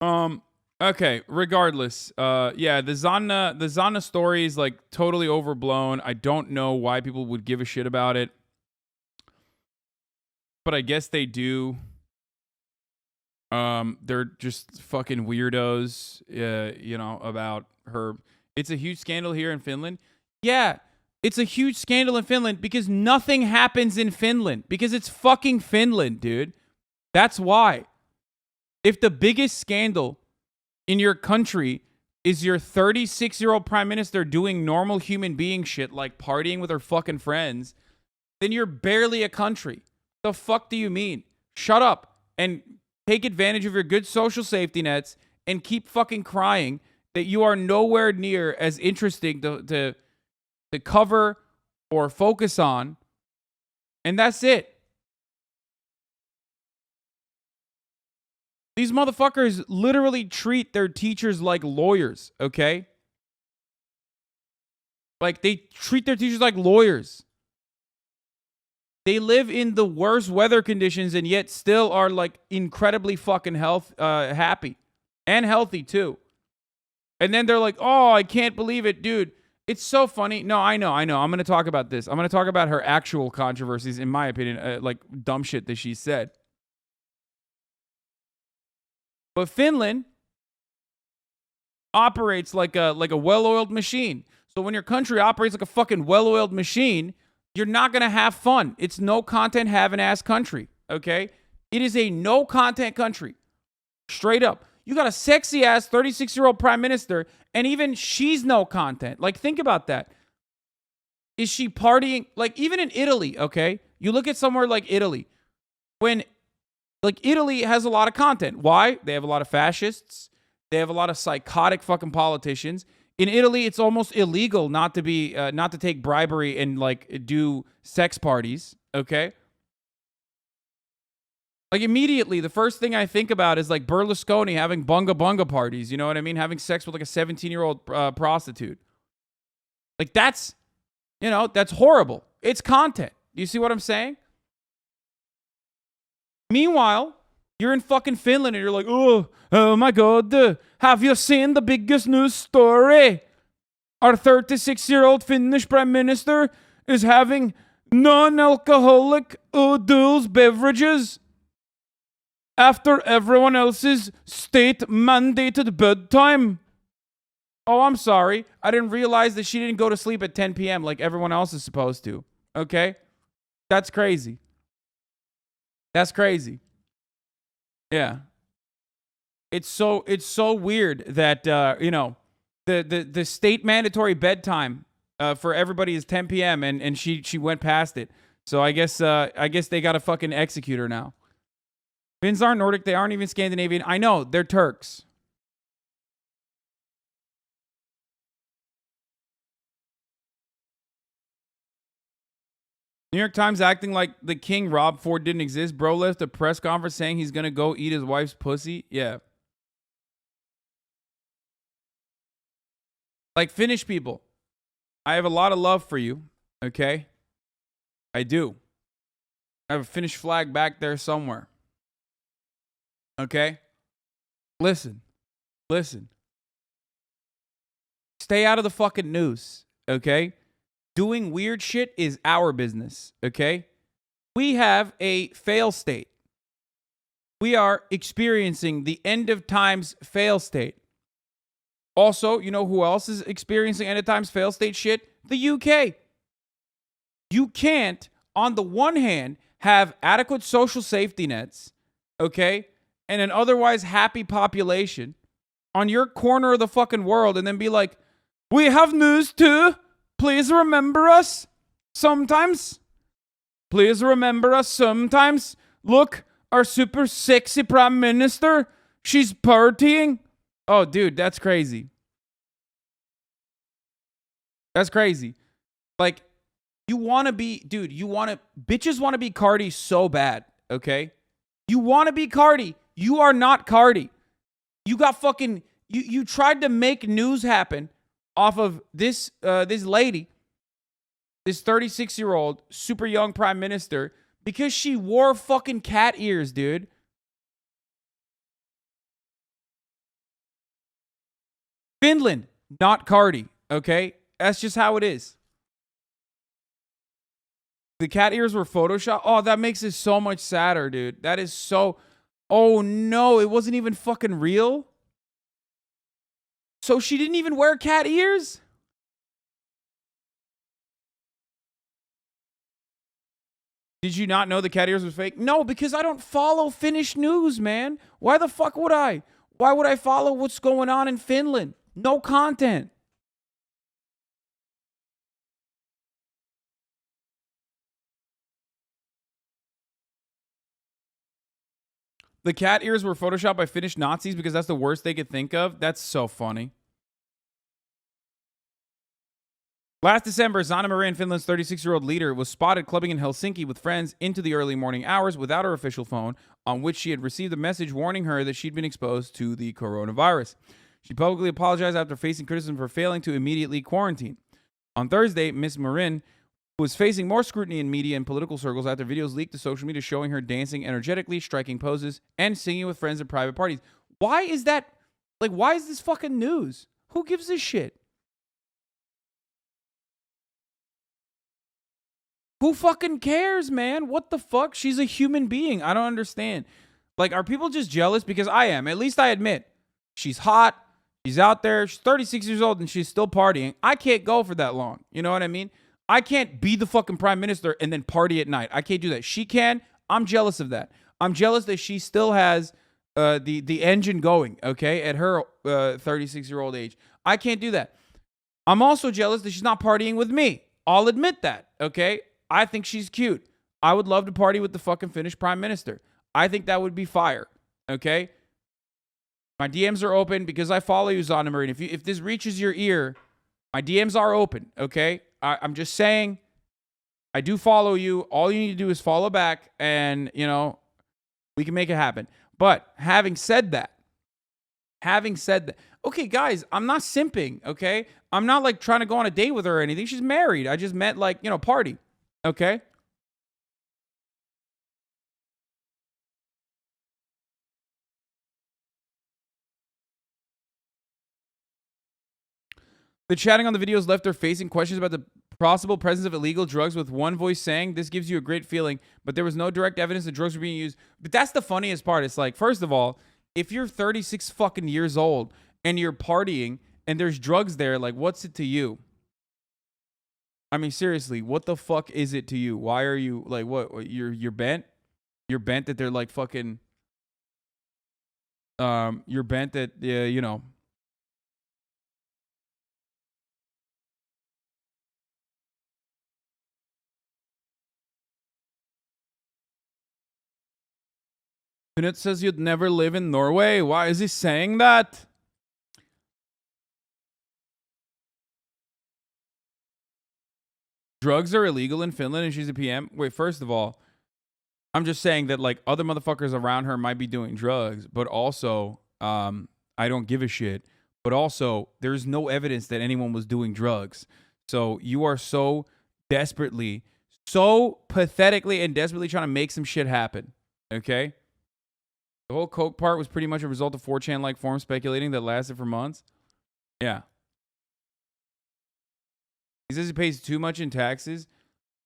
Okay, regardless. Yeah, the Zanna story is like totally overblown. I don't know why people would give a shit about it. But I guess they do. They're just fucking weirdos, about her. It's a huge scandal here in Finland. Yeah, it's a huge scandal in Finland because nothing happens in Finland because it's fucking Finland, dude. That's why. If the biggest scandal in your country is your 36-year-old prime minister doing normal human being shit like partying with her fucking friends, then you're barely a country. The fuck do you mean? Shut up and take advantage of your good social safety nets and keep fucking crying that you are nowhere near as interesting to cover or focus on. And that's it. These motherfuckers literally treat their teachers like lawyers, okay? Like, they treat their teachers like lawyers. They live in the worst weather conditions and yet still are, like, incredibly fucking happy. And healthy, too. And then they're like, oh, I can't believe it, dude. It's so funny. No, I know. I'm going to talk about this. I'm going to talk about her actual controversies, in my opinion, like dumb shit that she said. But Finland operates like a well-oiled machine. So when your country operates like a fucking well-oiled machine, you're not going to have fun. It's no content having ass country, okay? It is a no content country. Straight up. You got a sexy ass 36-year-old prime minister and even she's no content. Like, think about that. Is she partying? Like, even in Italy, okay? You look at somewhere like Italy. Italy has a lot of content. Why? They have a lot of fascists. They have a lot of psychotic fucking politicians. In Italy, it's almost illegal not to take bribery and like do sex parties. Okay. Like immediately, the first thing I think about is like Berlusconi having bunga bunga parties. You know what I mean? Having sex with like a 17-year-old prostitute. Like that's horrible. It's content. You see what I'm saying? Meanwhile, you're in fucking Finland and you're like, oh my God, have you seen the biggest news story? Our 36-year-old Finnish prime minister is having non-alcoholic O'Doul's beverages after everyone else's state-mandated bedtime. Oh, I'm sorry. I didn't realize that she didn't go to sleep at 10 p.m. like everyone else is supposed to. Okay? That's crazy. That's crazy. Yeah. It's so weird that the state mandatory bedtime for everybody is 10 p.m. and she went past it. So I guess they got to fucking execute her now. Finns aren't Nordic, they aren't even Scandinavian. I know, they're Turks. New York Times acting like the king Rob Ford didn't exist. Bro left a press conference saying he's going to go eat his wife's pussy. Yeah. Like Finnish people, I have a lot of love for you, okay? I do. I have a Finnish flag back there somewhere. Okay? Listen. Stay out of the fucking news, okay? Doing weird shit is our business, okay? We have a fail state. We are experiencing the end of times fail state. Also, you know who else is experiencing end of times fail state shit? The UK. You can't, on the one hand, have adequate social safety nets, okay, and an otherwise happy population on your corner of the fucking world and then be like, we have news too. Please remember us sometimes. Please remember us sometimes. Look, our super sexy prime minister, she's partying. Oh, dude, that's crazy. That's crazy. Like, bitches want to be Cardi so bad, okay? You want to be Cardi. You are not Cardi. You got fucking, you tried to make news happen off of this lady, this 36-year-old super young prime minister, because she wore fucking cat ears, dude. Finland, not Cardi. Okay? That's just how it is. The cat ears were Photoshopped. Oh, that makes it so much sadder, dude. That is so... Oh, no. It wasn't even fucking real? So she didn't even wear cat ears? Did you not know the cat ears was fake? No, because I don't follow Finnish news, man. Why the fuck would I? Why would I follow what's going on in Finland? No content. The cat ears were photoshopped by Finnish Nazis because that's the worst they could think of. That's so funny. Last December, Sanna Marin, Finland's 36-year-old leader, was spotted clubbing in Helsinki with friends into the early morning hours without her official phone, on which she had received a message warning her that she'd been exposed to the coronavirus. She publicly apologized after facing criticism for failing to immediately quarantine. On Thursday, Ms. Marin was facing more scrutiny in media and political circles after videos leaked to social media showing her dancing energetically, striking poses, and singing with friends at private parties. Why is that? Like, why is this fucking news? Who gives a shit? Who fucking cares, man? What the fuck? She's a human being. I don't understand. Like, are people just jealous? Because I am. At least I admit. She's hot. She's out there. She's 36 years old and she's still partying. I can't go for that long. You know what I mean? I can't be the fucking prime minister and then party at night. I can't do that. She can. I'm jealous of that. I'm jealous that she still has the engine going, okay, at her 36-year-old age. I can't do that. I'm also jealous that she's not partying with me. I'll admit that, okay? I think she's cute. I would love to party with the fucking Finnish prime minister. I think that would be fire. Okay? My DMs are open because I follow you, Sanna Marin. If this reaches your ear, my DMs are open. Okay? I'm just saying, I do follow you. All you need to do is follow back and, you know, we can make it happen. But having said that, okay, guys, I'm not simping. Okay? I'm not like trying to go on a date with her or anything. She's married. I just meant like, you know, party. Okay? The chatting on the videos left her facing questions about the possible presence of illegal drugs, with one voice saying, "This gives you a great feeling," but there was no direct evidence that drugs were being used. But that's the funniest part. It's like, first of all, if you're 36 fucking years old and you're partying and there's drugs there, like, what's it to you? I mean, seriously, what the fuck is it to you? Why are you, like, what? You're bent? You're bent that they're, like, fucking... You're bent that, you know... Knut says you'd never live in Norway. Why is he saying that? Drugs are illegal in Finland and she's a PM. Wait, first of all, I'm just saying that, like, other motherfuckers around her might be doing drugs, but also, I don't give a shit. But also, there's no evidence that anyone was doing drugs. So you are so desperately, so pathetically and desperately trying to make some shit happen. Okay? The whole coke part was pretty much a result of 4chan-like forum speculating that lasted for months. Yeah. He says he pays too much in taxes.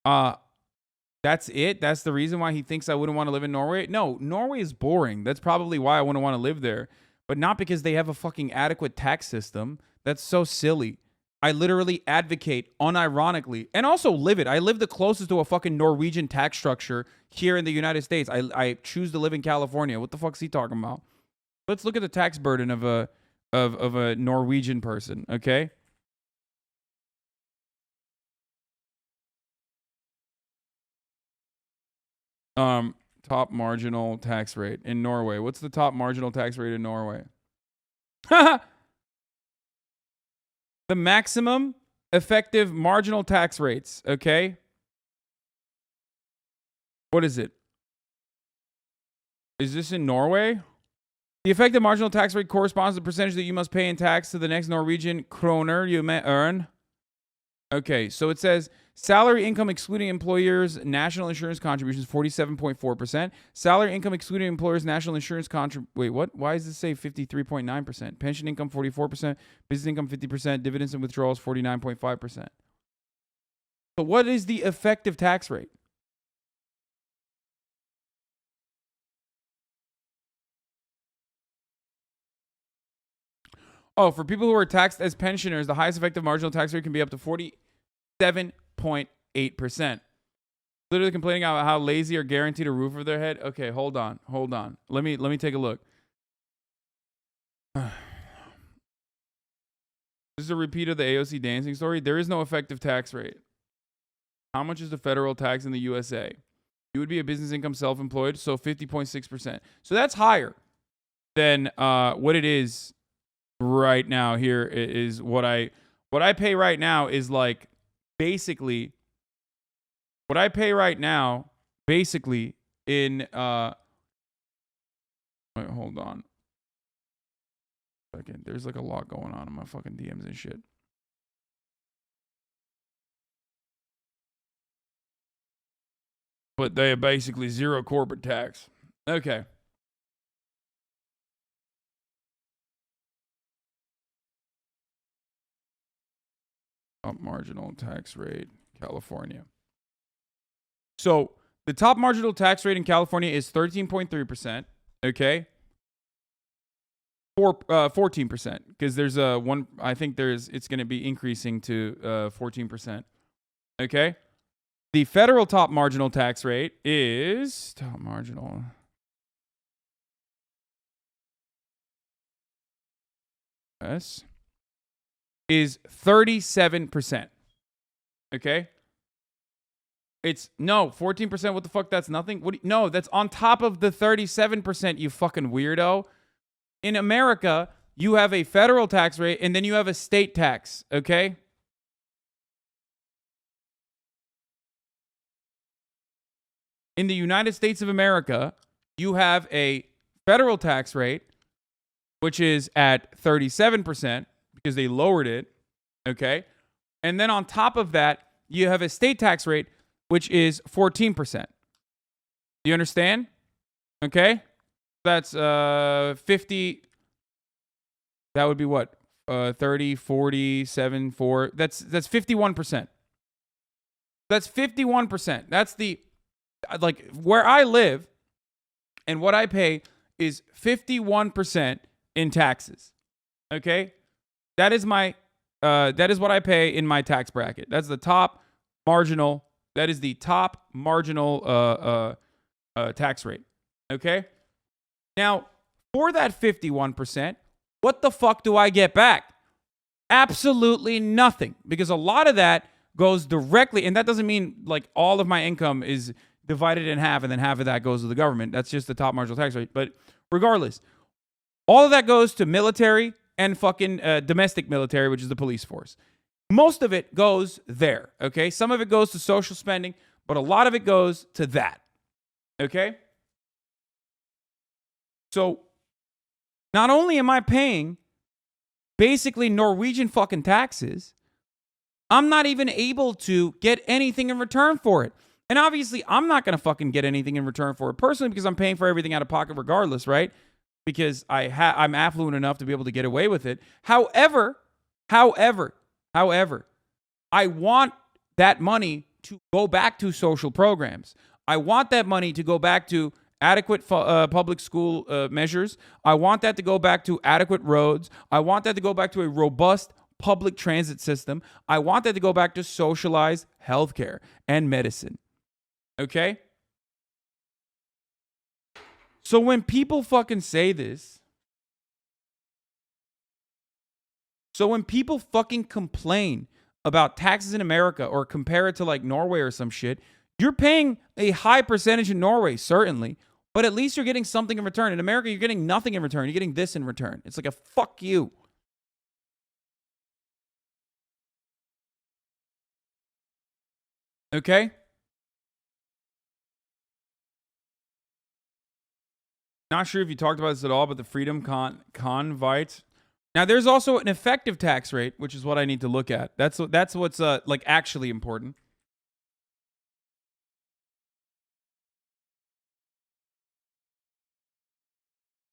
That's it? That's the reason why he thinks I wouldn't want to live in Norway? No, Norway is boring. That's probably why I wouldn't want to live there. But not because they have a fucking adequate tax system. That's so silly. I literally advocate unironically and also live it. I live the closest to a fucking Norwegian tax structure here in the United States. I choose to live in California. What the fuck's he talking about? Let's look at the tax burden of a Norwegian person, okay? Top marginal tax rate in Norway. What's the top marginal tax rate in Norway? The maximum effective marginal tax rates, okay? What is it? Is this in Norway? The effective marginal tax rate corresponds to the percentage that you must pay in tax to the next Norwegian kroner you may earn. Okay, so it says salary income excluding employers' national insurance contributions 47.4%. Salary income excluding employers' national insurance wait, what? Why does this say 53.9%? Pension income 44%, business income 50%, dividends and withdrawals 49.5%. So what is the effective tax rate? Oh, for people who are taxed as pensioners, the highest effective marginal tax rate can be up to 47.8%. Literally complaining about how lazy or guaranteed a roof over their head. Okay, hold on. Let me take a look. This is a repeat of the AOC dancing story. There is no effective tax rate. How much is the federal tax in the USA? You would be a business income self-employed, so 50.6%. So that's higher than what it is right now. Here is what I pay right now is like basically what I pay right now basically in wait, hold on. Second. There's like a lot going on in my fucking DMs and shit. But they have basically zero corporate tax. Okay. Marginal tax rate, California. So the top marginal tax rate in California is 13.3%. Okay. 14%. Because there's a one, I think it's going to be increasing to 14%. Okay. The federal top marginal tax rate is top marginal. Yes. Is 37%. Okay. It's no 14%. What the fuck? That's nothing. No, that's on top of the 37%. You fucking weirdo. In America, you have a federal tax rate and then you have a state tax. Okay. In the United States of America, you have a federal tax rate, which is at 37% because they lowered it. Okay. And then on top of that, you have a state tax rate, which is 14%. You understand? Okay. That's 50. That would be what? 30, 40, 7, 4. That's 51%. That's 51%. That's the, like, where I live and what I pay is 51% in taxes. Okay? That is my that is what I pay in my tax bracket. That's the top marginal. That is the top marginal tax rate. Okay? Now, for that 51%, what the fuck do I get back? Absolutely nothing. Because a lot of that goes directly, and that doesn't mean like all of my income is divided in half and then half of that goes to the government. That's just the top marginal tax rate. But regardless, all of that goes to military and fucking domestic military, which is the police force. Most of it goes there, okay? Some of it goes to social spending, but a lot of it goes to that, okay? So not only am I paying basically Norwegian fucking taxes, I'm not even able to get anything in return for it. And obviously, I'm not going to fucking get anything in return for it personally because I'm paying for everything out of pocket regardless, right? Because I'm affluent enough to be able to get away with it. However, I want that money to go back to social programs. I want that money to go back to adequate public school measures. I want that to go back to adequate roads. I want that to go back to a robust public transit system. I want that to go back to socialized healthcare and medicine. Okay? So when people fucking say this, so when people fucking complain about taxes in America or compare it to like Norway or some shit, you're paying a high percentage in Norway, certainly, but at least you're getting something in return. In America, you're getting nothing in return. You're getting this in return. It's like a fuck you. Okay? Not sure if you talked about this at all, but the Freedom Convite Now, there's also an effective tax rate, which is what I need to look at. That's what's like actually important.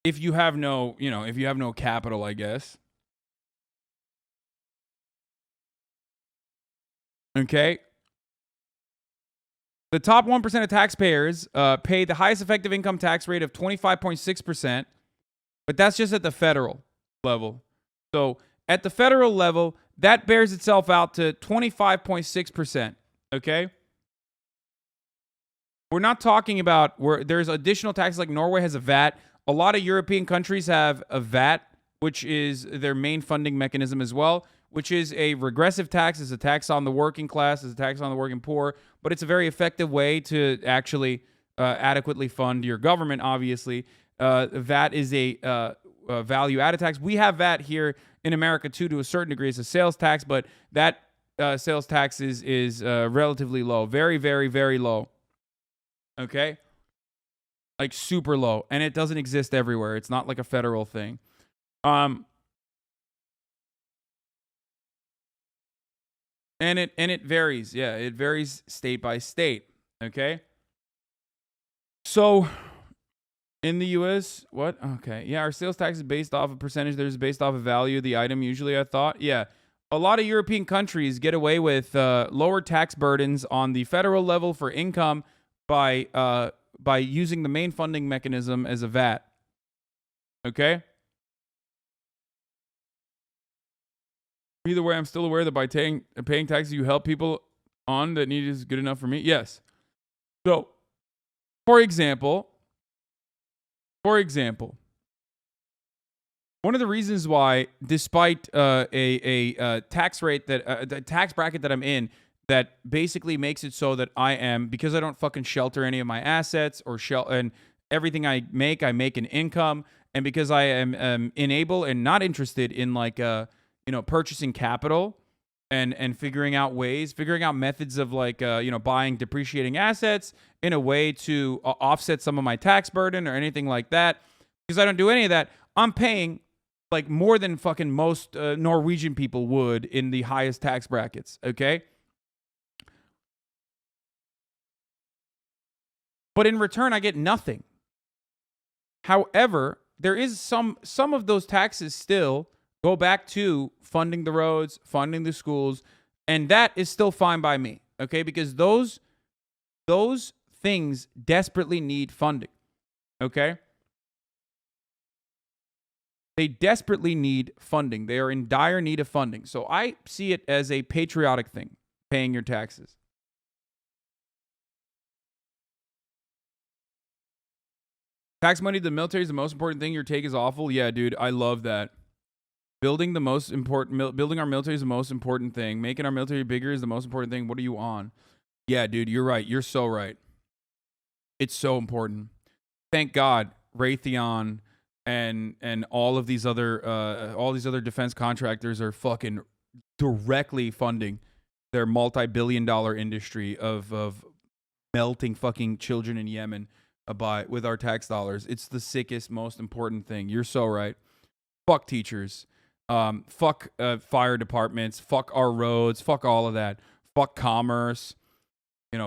If you have no, if you have no capital, I guess. Okay. The top 1% of taxpayers pay the highest effective income tax rate of 25.6%, but that's just at the federal level. So at the federal level, that bears itself out to 25.6%. Okay. We're not talking about where there's additional taxes, like Norway has a VAT. A lot of European countries have a VAT, which is their main funding mechanism as well, which is a regressive tax. It's a tax on the working class. It's a tax on the working poor. But it's a very effective way to actually adequately fund your government, obviously. VAT is a value-added tax. We have VAT here in America, too, to a certain degree. It's a sales tax, but that sales tax is relatively low. Very, very, very low. Okay? Like super low. And it doesn't exist everywhere. It's not like a federal thing. And it varies. Yeah, it varies state by state. Okay? So in the US, what? Okay. Yeah, our sales tax is based off a percentage. There's based off of value of the item usually, I thought. Yeah. A lot of European countries get away with lower tax burdens on the federal level for income by using the main funding mechanism as a VAT. Okay? Either way, I'm still aware that by paying taxes, you help people on that need is good enough for me. Yes. So, for example, one of the reasons why, despite a tax rate the tax bracket that I'm in, that basically makes it so that because I don't fucking shelter any of my assets and everything I make an income, and because I am unable and not interested in purchasing capital and figuring out methods of buying depreciating assets in a way to offset some of my tax burden or anything like that. Because I don't do any of that, I'm paying like more than fucking most Norwegian people would in the highest tax brackets. Okay. But in return, I get nothing. However, there is some of those taxes still go back to funding the roads, funding the schools, and that is still fine by me, okay? Because those things desperately need funding, okay? They desperately need funding. They are in dire need of funding. So I see it as a patriotic thing, paying your taxes. Tax money to the military is the most important thing. Your take is awful. Yeah, dude, I love that. Building our military is the most important thing. Making our military bigger is the most important thing. What are you on? Yeah, dude, you're right. You're so right. It's so important. Thank God, Raytheon and all these other defense contractors are fucking directly funding their multi-billion-dollar industry of melting fucking children in Yemen with our tax dollars. It's the sickest, most important thing. You're so right. Fuck teachers. Fuck fire departments. Fuck our roads. Fuck all of that. Fuck commerce.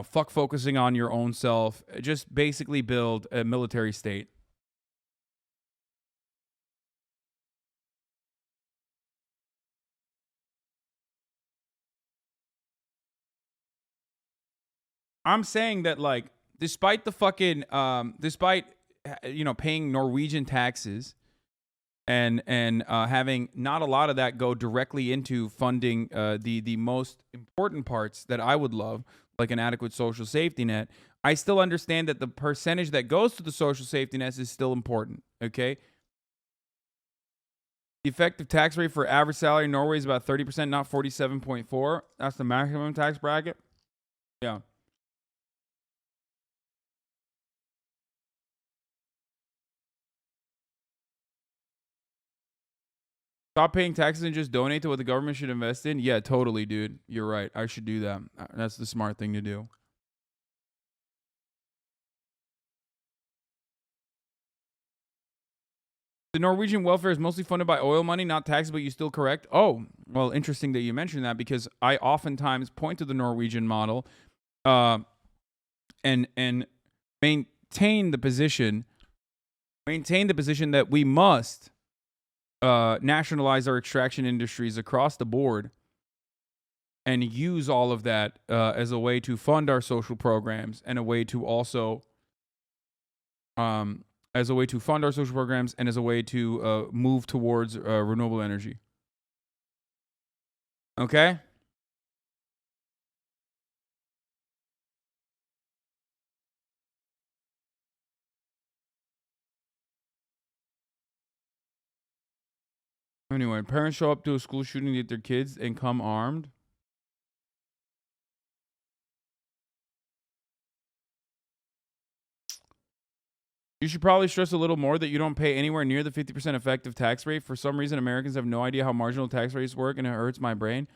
Fuck focusing on your own self. Just basically build a military state. I'm saying that, like, despite the fucking, paying Norwegian taxes and having not a lot of that go directly into funding the most important parts that I would love, like an adequate social safety net, I still understand that the percentage that goes to the social safety net is still important, okay? The effective tax rate for average salary in Norway is about 30%, not 47.4. That's the maximum tax bracket. Yeah. Stop paying taxes and just donate to what the government should invest in? Yeah, totally, dude. You're right. I should do that. That's the smart thing to do. The Norwegian welfare is mostly funded by oil money, not taxes, but you still correct? Oh, well, interesting that you mentioned that because I oftentimes point to the Norwegian model and maintain the position that we must nationalize our extraction industries across the board and use all of that as a way to fund our social programs and a way to also as a way to fund our social programs and as a way to move towards renewable energy. Okay? Anyway, parents show up to a school shooting to get their kids and come armed. You should probably stress a little more that you don't pay anywhere near the 50% effective tax rate. For some reason, Americans have no idea how marginal tax rates work, and it hurts my brain.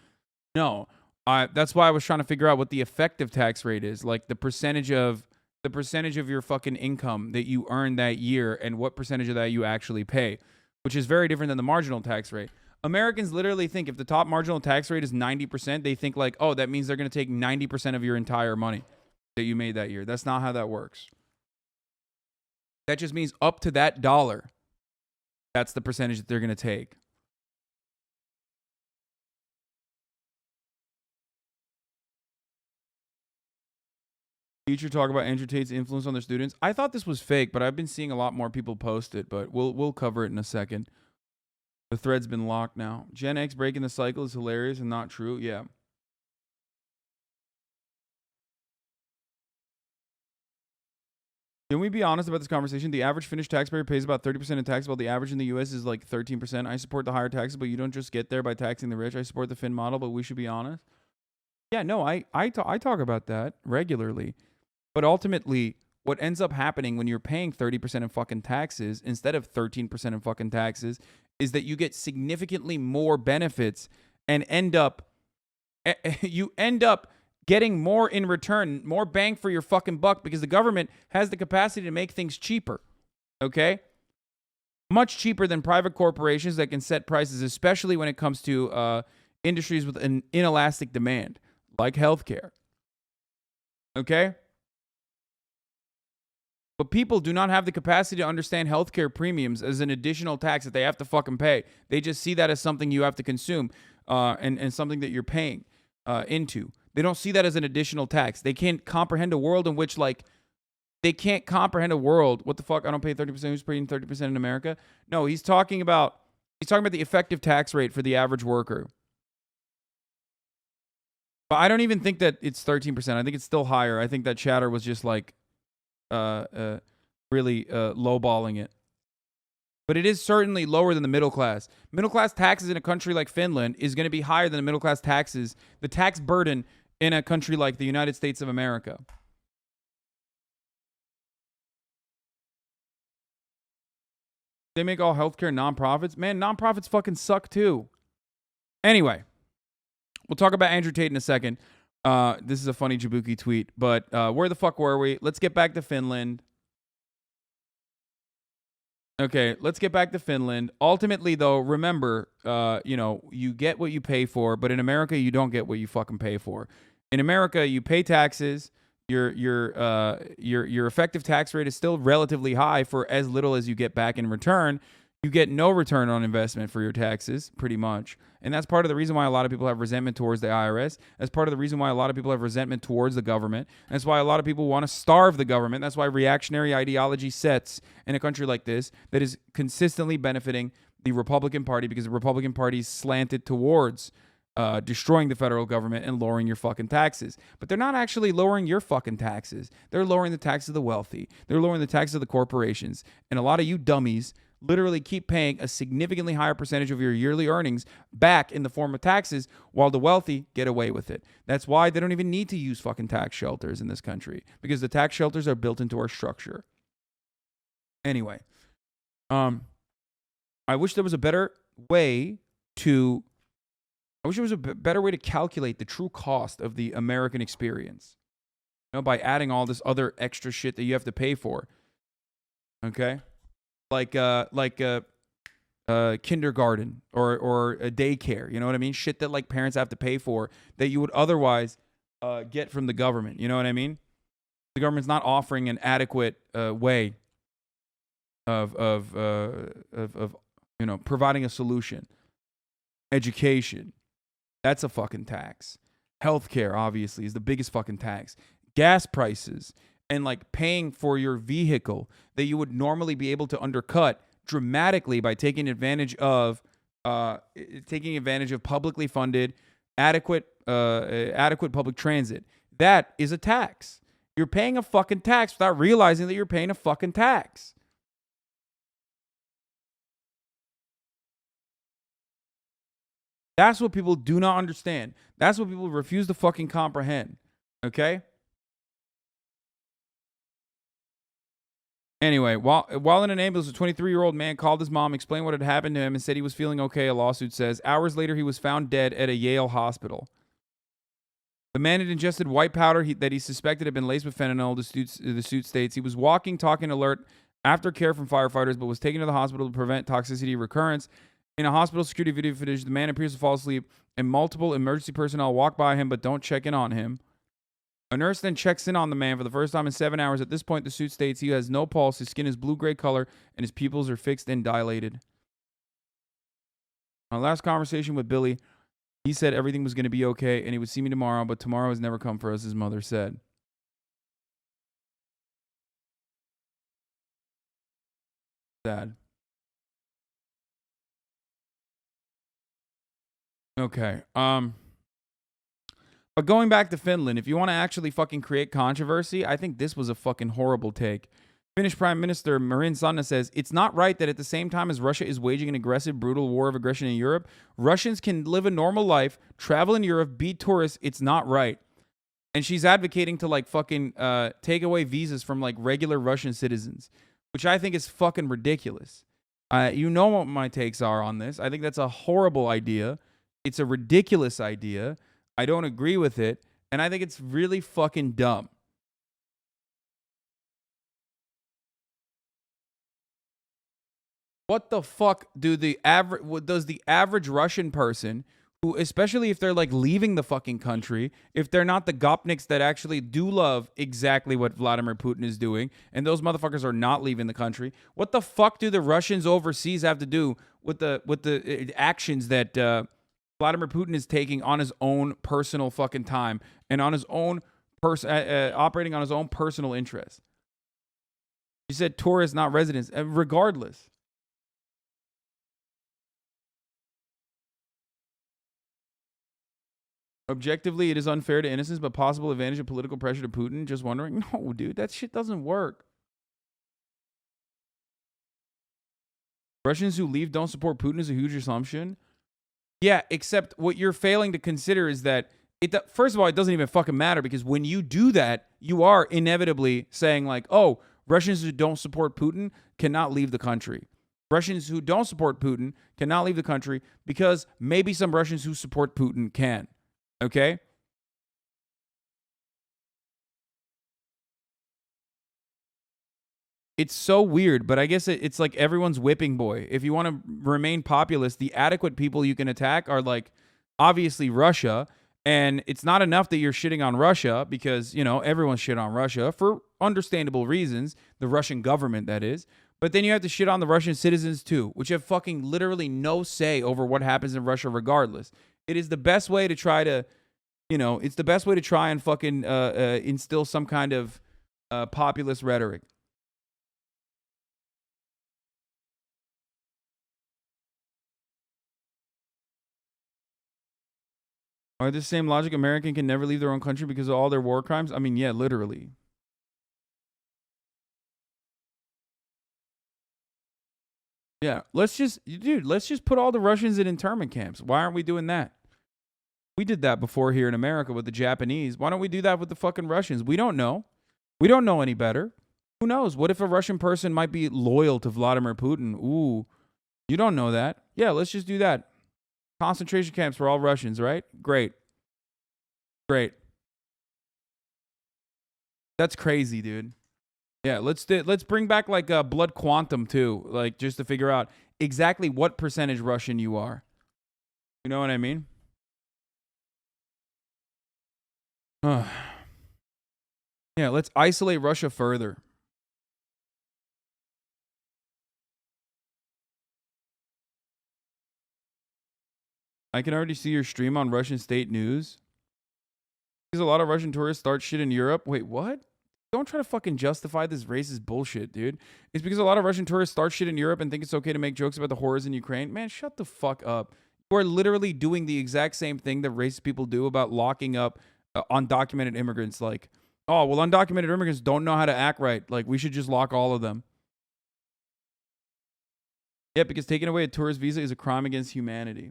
No, that's why I was trying to figure out what the effective tax rate is, like the percentage of your fucking income that you earn that year, and what percentage of that you actually pay, which is very different than the marginal tax rate. Americans literally think if the top marginal tax rate is 90%, they think like, oh, that means they're going to take 90% of your entire money that you made that year. That's not how that works. That just means up to that dollar, that's the percentage that they're going to take. Teacher talk about Andrew Tate's influence on their students. I thought this was fake, but I've been seeing a lot more people post it, but we'll cover it in a second. The thread's been locked now. Gen X breaking the cycle is hilarious and not true. Yeah. Can we be honest about this conversation? The average Finnish taxpayer pays about 30% in tax, while the average in the U.S. is like 13%. I support the higher taxes, but you don't just get there by taxing the rich. I support the Finn model, but we should be honest. Yeah, no, I talk about that regularly. But ultimately, what ends up happening when you're paying 30% in fucking taxes instead of 13% in fucking taxes is that you get significantly more benefits and you end up getting more in return, more bang for your fucking buck, because the government has the capacity to make things cheaper. Okay? Much cheaper than private corporations that can set prices, especially when it comes to industries with an inelastic demand, like healthcare. Okay? But people do not have the capacity to understand healthcare premiums as an additional tax that they have to fucking pay. They just see that as something you have to consume and something that you're paying into. They don't see that as an additional tax. They can't comprehend a world in which, like, they can't comprehend a world. What the fuck? I don't pay 30%. Who's paying 30% in America? No, he's talking about the effective tax rate for the average worker. But I don't even think that it's 13%. I think it's still higher. I think that chatter was just like really lowballing it. But it is certainly lower than the middle class. Middle class taxes in a country like Finland is going to be higher than the middle class taxes, the tax burden in a country like the United States of America. They make all healthcare nonprofits. Man, nonprofits fucking suck too. Anyway, we'll talk about Andrew Tate in a second. This is a funny Jabuki tweet, but where the fuck were we? Let's get back to Finland. Okay, let's get back to Finland. Ultimately, though, remember, you get what you pay for, but in America, you don't get what you fucking pay for. In America, you pay taxes. Your effective tax rate is still relatively high for as little as you get back in return. You get no return on investment for your taxes, pretty much. And that's part of the reason why a lot of people have resentment towards the IRS. That's part of the reason why a lot of people have resentment towards the government. That's why a lot of people want to starve the government. That's why reactionary ideology sets in a country like this that is consistently benefiting the Republican Party, because the Republican Party is slanted towards destroying the federal government and lowering your fucking taxes. But they're not actually lowering your fucking taxes. They're lowering the taxes of the wealthy. They're lowering the taxes of the corporations. And a lot of you dummies literally keep paying a significantly higher percentage of your yearly earnings back in the form of taxes, while the wealthy get away with it. That's why they don't even need to use fucking tax shelters in this country, because the tax shelters are built into our structure. Anyway, I wish there was a better way to calculate the true cost of the American experience, by adding all this other extra shit that you have to pay for. Okay? Like kindergarten or a daycare. You know what I mean? Shit that like parents have to pay for that you would otherwise get from the government. You know what I mean? The government's not offering an adequate way of providing a solution. Education, that's a fucking tax. Healthcare, obviously, is the biggest fucking tax. Gas prices and like paying for your vehicle that you would normally be able to undercut dramatically by taking advantage of publicly funded, adequate public transit. That is a tax. You're paying a fucking tax without realizing that you're paying a fucking tax. That's what people do not understand. That's what people refuse to fucking comprehend. Okay? Anyway, while in an ambulance, a 23-year-old man called his mom, explained what had happened to him, and said he was feeling okay, a lawsuit says. Hours later, he was found dead at a Yale hospital. The man had ingested white powder that he suspected had been laced with fentanyl, the suit states. He was walking, talking, alert, after care from firefighters, but was taken to the hospital to prevent toxicity recurrence. In a hospital security video footage, the man appears to fall asleep, and multiple emergency personnel walk by him but don't check in on him. A nurse then checks in on the man for the first time in 7 hours. At this point, the suit states he has no pulse, his skin is blue-gray color, and his pupils are fixed and dilated. My last conversation with Billy, he said everything was going to be okay and he would see me tomorrow, but tomorrow has never come for us, his mother said. Sad. Okay. But going back to Finland, if you want to actually fucking create controversy, I think this was a fucking horrible take. Finnish Prime Minister Marin Sanna says, it's not right that at the same time as Russia is waging an aggressive, brutal war of aggression in Europe, Russians can live a normal life, travel in Europe, be tourists. It's not right. And she's advocating to like fucking take away visas from like regular Russian citizens, which I think is fucking ridiculous. You know what my takes are on this. I think that's a horrible idea. It's a ridiculous idea. I don't agree with it. And I think it's really fucking dumb. What the fuck does the average Russian person, who, especially if they're like leaving the fucking country, if they're not the gopniks that actually do love exactly what Vladimir Putin is doing, and those motherfuckers are not leaving the country, what the fuck do the Russians overseas have to do with the actions that Vladimir Putin is taking on his own personal fucking time and on his own operating on his own personal interest? You said tourists, not residents. Regardless. Objectively, it is unfair to innocents, but possible advantage of political pressure to Putin. Just wondering. No, dude, that shit doesn't work. Russians who leave don't support Putin is a huge assumption. Yeah, except what you're failing to consider is that first of all, it doesn't even fucking matter, because when you do that, you are inevitably saying like, oh, Russians who don't support Putin cannot leave the country. Russians who don't support Putin cannot leave the country because maybe some Russians who support Putin can. Okay? It's so weird, but I guess it's like everyone's whipping boy. If you want to remain populist, the adequate people you can attack are like obviously Russia, and it's not enough that you're shitting on Russia because, you know, everyone's shit on Russia for understandable reasons, the Russian government that is, but then you have to shit on the Russian citizens too, which have fucking literally no say over what happens in Russia regardless. It is the best way to try to, you know, it's the best way to try and fucking instill some kind of populist rhetoric. Are the same logic American can never leave their own country because of all their war crimes? I mean, yeah, literally. Yeah, let's just put all the Russians in internment camps. Why aren't we doing that? We did that before here in America with the Japanese. Why don't we do that with the fucking Russians? We don't know. We don't know any better. Who knows? What if a Russian person might be loyal to Vladimir Putin? Ooh, you don't know that. Yeah, let's just do that. Concentration camps for all Russians, right? Great. Great. That's crazy, dude. Yeah, let's bring back like a blood quantum too, like just to figure out exactly what percentage Russian you are. You know what I mean? Yeah, let's isolate Russia further. I can already see your stream on Russian state news. Because a lot of Russian tourists start shit in Europe. Wait, what? Don't try to fucking justify this racist bullshit, dude. It's because a lot of Russian tourists start shit in Europe and think it's okay to make jokes about the horrors in Ukraine. Man, shut the fuck up. You are literally doing the exact same thing that racist people do about locking up undocumented immigrants. Like, oh, well, undocumented immigrants don't know how to act right. Like, we should just lock all of them. Yeah, because taking away a tourist visa is a crime against humanity.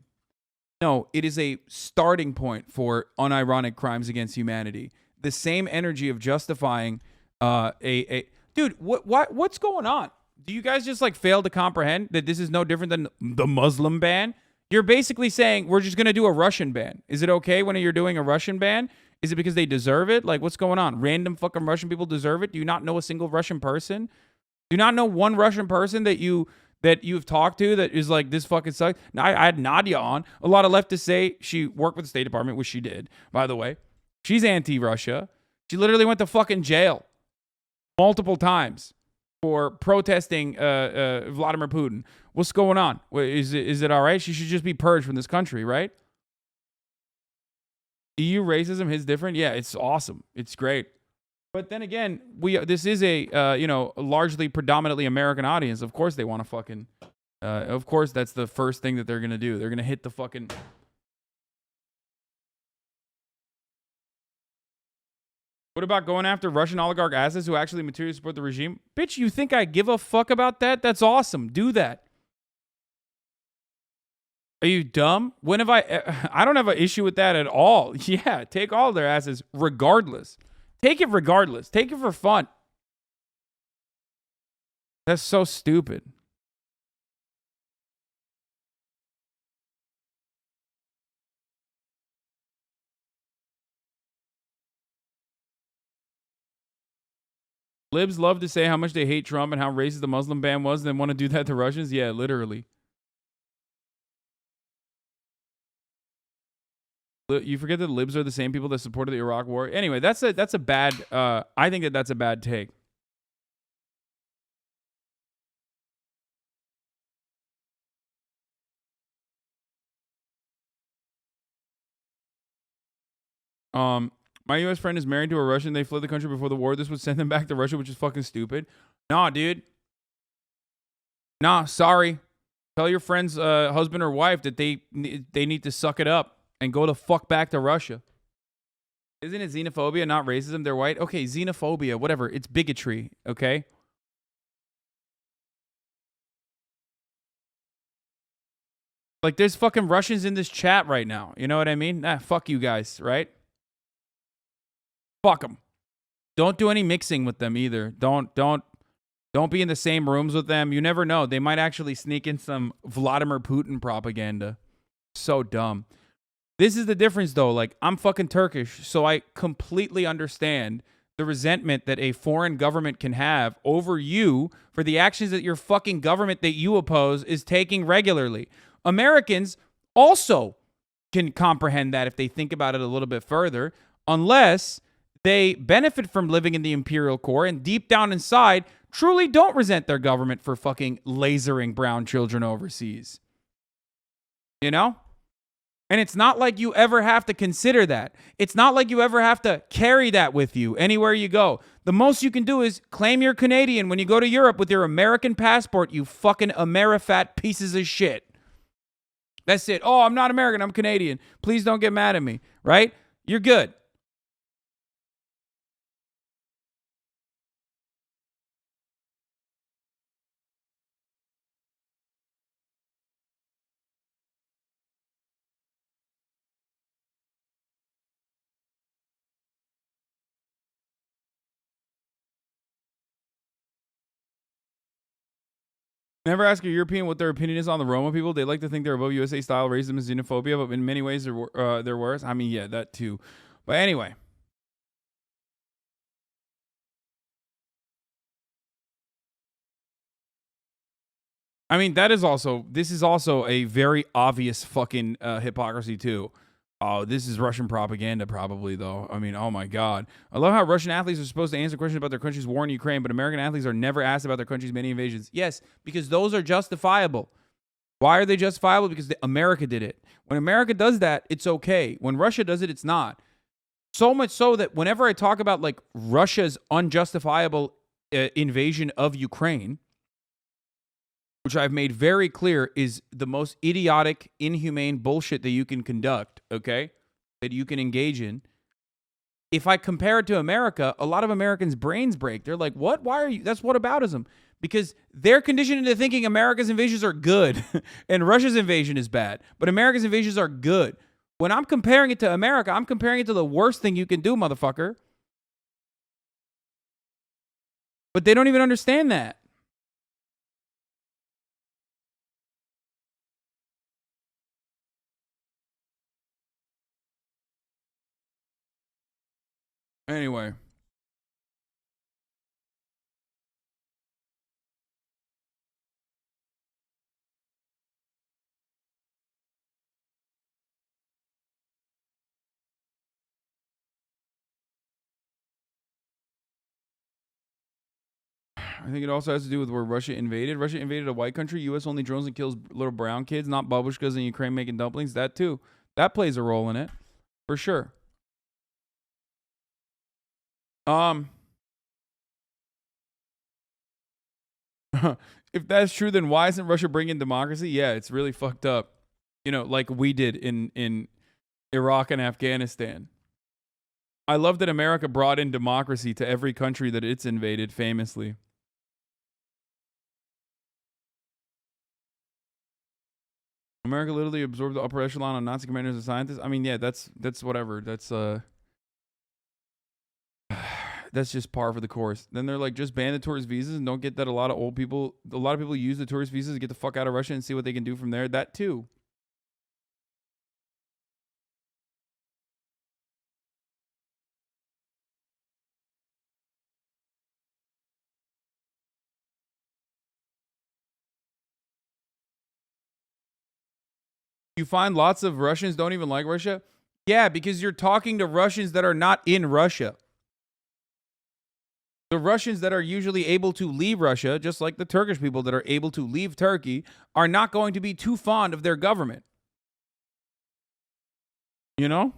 No, it is a starting point for unironic crimes against humanity. The same energy of justifying dude, what's going on? Do you guys just like fail to comprehend that this is no different than the Muslim ban? You're basically saying we're just going to do a Russian ban. Is it okay when you're doing a Russian ban? Is it because they deserve it? Like, what's going on? Random fucking Russian people deserve it? Do you not know a single Russian person? Do you not know one Russian person that you've talked to that is like, this fucking sucks? Now, I had Nadia on. A lot of leftists say she worked with the State Department, which she did, by the way. She's anti-Russia. She literally went to fucking jail multiple times for protesting Vladimir Putin. What's going on? Is it all right? She should just be purged from this country, right? EU racism is different. Yeah, it's awesome. It's great. But then again, this is a largely predominantly American audience. Of course they want to fucking of course that's the first thing that they're going to do. They're going to hit the fucking What about going after Russian oligarch assets who actually materially support the regime? Bitch, you think I give a fuck about that? That's awesome. Do that. Are you dumb? When have I don't have an issue with that at all. Yeah, take all their assets regardless. Take it regardless. Take it for fun. That's so stupid. Libs love to say how much they hate Trump and how racist the Muslim ban was, and then want to do that to Russians. Yeah, literally. You forget that libs are the same people that supported the Iraq War. Anyway, that's a bad. I think that's a bad take. My U.S. friend is married to a Russian. They fled the country before the war. This would send them back to Russia, which is fucking stupid. Nah, dude. Nah, sorry. Tell your friend's husband or wife that they need to suck it up and go the fuck back to Russia. Isn't it xenophobia, not racism? They're white. Okay, xenophobia, whatever. It's bigotry, okay? Like, there's fucking Russians in this chat right now. You know what I mean? Nah, fuck you guys, right? Fuck them. Don't do any mixing with them either. Don't be in the same rooms with them. You never know. They might actually sneak in some Vladimir Putin propaganda. So dumb. This is the difference, though. Like, I'm fucking Turkish, so I completely understand the resentment that a foreign government can have over you for the actions that your fucking government that you oppose is taking regularly. Americans also can comprehend that if they think about it a little bit further, unless they benefit from living in the imperial core and deep down inside truly don't resent their government for fucking lasering brown children overseas. You know? And it's not like you ever have to consider that. It's not like you ever have to carry that with you anywhere you go. The most you can do is claim you're Canadian when you go to Europe with your American passport, you fucking Amerifat pieces of shit. That's it. Oh, I'm not American. I'm Canadian. Please don't get mad at me, right? You're good. Never ask a European what their opinion is on the Roma people. They like to think they're above USA style racism and xenophobia, but in many ways they're worse. I mean, yeah, that too. But anyway. I mean, this is also a very obvious fucking hypocrisy too. Oh, this is Russian propaganda probably though. I mean, oh my God. I love how Russian athletes are supposed to answer questions about their country's war in Ukraine, but American athletes are never asked about their country's many invasions. Yes, because those are justifiable. Why are they justifiable? Because America did it. When America does that, it's okay. When Russia does it, it's not. So much so that whenever I talk about like Russia's unjustifiable invasion of Ukraine, which I've made very clear is the most idiotic, inhumane bullshit that you can conduct, okay? That you can engage in. If I compare it to America, a lot of Americans' brains break. They're like, what? Why are you? That's whataboutism. Because they're conditioned into thinking America's invasions are good and Russia's invasion is bad. But America's invasions are good. When I'm comparing it to America, I'm comparing it to the worst thing you can do, motherfucker. But they don't even understand that. Anyway. I think it also has to do with where Russia invaded. Russia invaded a white country. U.S. only drones and kills little brown kids, not babushkas in Ukraine making dumplings. That too. That plays a role in it. For sure. If that's true, then why isn't Russia bringing democracy? Yeah, it's really fucked up. You know, like we did in Iraq and Afghanistan. I love that America brought in democracy to every country that it's invaded, famously. America literally absorbed the upper echelon of Nazi commanders and scientists. I mean, yeah, that's whatever. That's just par for the course. Then they're like, just ban the tourist visas and don't get that a lot of people use the tourist visas to get the fuck out of Russia and see what they can do from there. That too. You find lots of Russians don't even like Russia? Yeah, because you're talking to Russians that are not in Russia. The Russians that are usually able to leave Russia, just like the Turkish people that are able to leave Turkey, are not going to be too fond of their government. You know?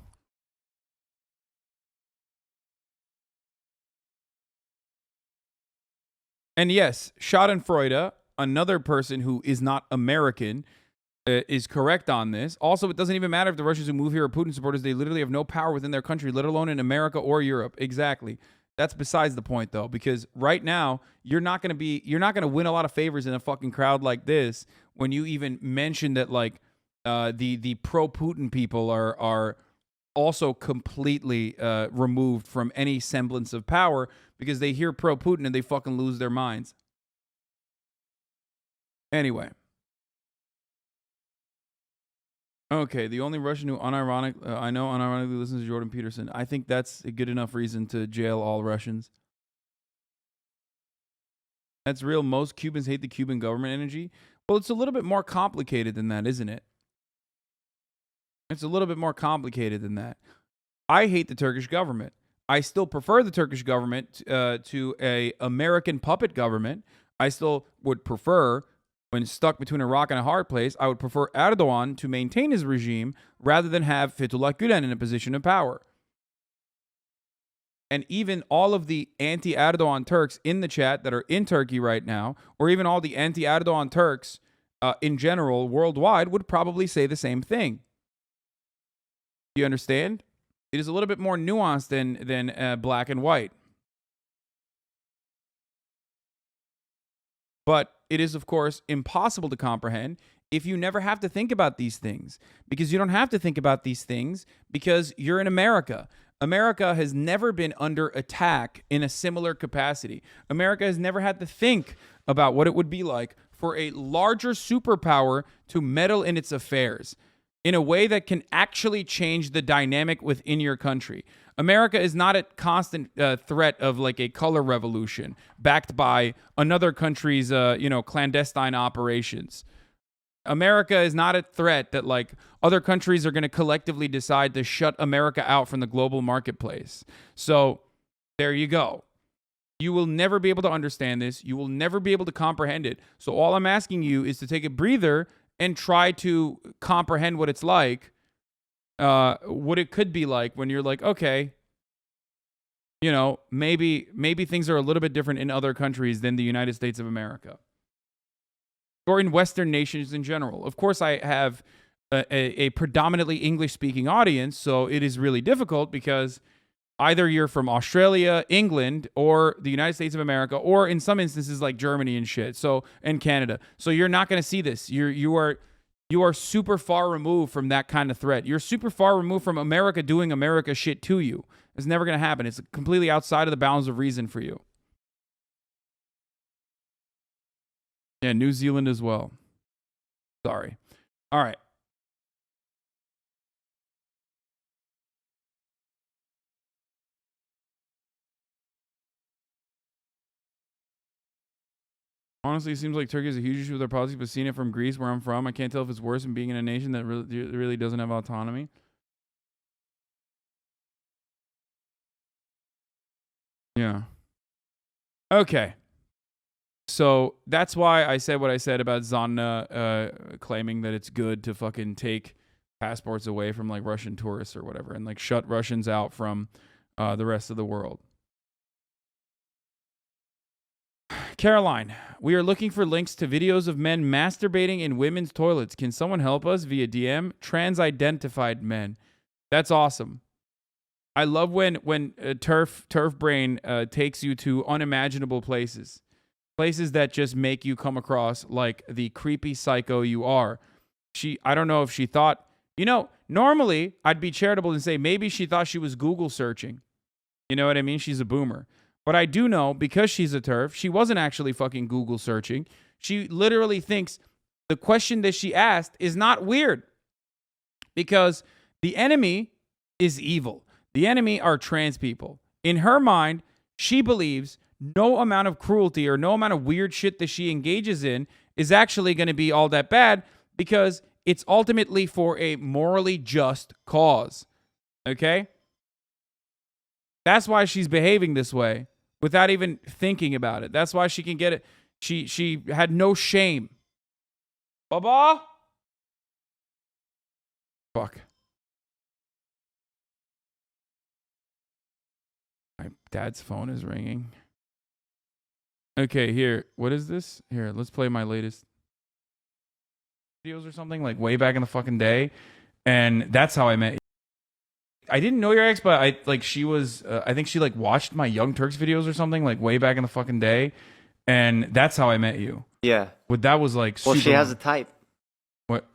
And yes, Schadenfreude, another person who is not American, is correct on this. Also, it doesn't even matter if the Russians who move here are Putin supporters. They literally have no power within their country, let alone in America or Europe. Exactly. That's besides the point, though, because right now you're not going to win a lot of favors in a fucking crowd like this when you even mention that like the pro-Putin people are also completely removed from any semblance of power because they hear pro-Putin and they fucking lose their minds. Anyway. Okay, the only Russian who I know unironically listens to Jordan Peterson. I think that's a good enough reason to jail all Russians. That's real. Most Cubans hate the Cuban government energy. Well, it's a little bit more complicated than that, isn't it? It's a little bit more complicated than that. I hate the Turkish government. I still prefer the Turkish government to a American puppet government. I still would prefer, when stuck between a rock and a hard place, I would prefer Erdogan to maintain his regime rather than have Fethullah Gulen in a position of power. And even all of the anti-Erdogan Turks in the chat that are in Turkey right now, or even all the anti-Erdogan Turks in general worldwide, would probably say the same thing. Do you understand? It is a little bit more nuanced than black and white. But it is, of course, impossible to comprehend if you never have to think about these things. Because you don't have to think about these things because you're in America. America has never been under attack in a similar capacity. America has never had to think about what it would be like for a larger superpower to meddle in its affairs. in a way that can actually change the dynamic within your country. America is not at constant threat of like a color revolution backed by another country's, clandestine operations. America is not a threat that like other countries are going to collectively decide to shut America out from the global marketplace. So there you go. You will never be able to understand this. You will never be able to comprehend it. So all I'm asking you is to take a breather and try to comprehend what it's like, what it could be like when you're like, okay, maybe things are a little bit different in other countries than the United States of America. Or in Western nations in general. Of course, I have a predominantly English-speaking audience, so it is really difficult because either you're from Australia, England, or the United States of America, or in some instances like Germany and shit, and Canada. So you're not going to see this. You are super far removed from that kind of threat. You're super far removed from America doing America shit to you. It's never going to happen. It's completely outside of the bounds of reason for you. Yeah, New Zealand as well. Sorry. All right. Honestly, it seems like Turkey is a huge issue with their policy, but seeing it from Greece, where I'm from, I can't tell if it's worse than being in a nation that really doesn't have autonomy. Yeah. Okay. So that's why I said what I said about Zanna claiming that it's good to fucking take passports away from like Russian tourists or whatever and like shut Russians out from the rest of the world. Caroline, we are looking for links to videos of men masturbating in women's toilets. Can someone help us via DM? Trans-identified men. That's awesome. I love when Turf Brain takes you to unimaginable places. Places that just make you come across like the creepy psycho you are. I don't know if she thought, normally I'd be charitable and say maybe she thought she was Google searching. You know what I mean? She's a boomer. But I do know, because she's a TERF, she wasn't actually fucking Google searching. She literally thinks the question that she asked is not weird. Because the enemy is evil. The enemy are trans people. In her mind, she believes no amount of cruelty or no amount of weird shit that she engages in is actually going to be all that bad because it's ultimately for a morally just cause. Okay? That's why she's behaving this way without even thinking about it. That's why she can get it. She had no shame. Baba? Fuck. My dad's phone is ringing. Okay, here. What is this? Here, let's play my latest videos or something, like way back in the fucking day. And that's how I met you. I didn't know your ex, but I think she like watched my Young Turks videos or something, like way back in the fucking day. And that's how I met you. Yeah. But that was like super. Well, she has a type. What?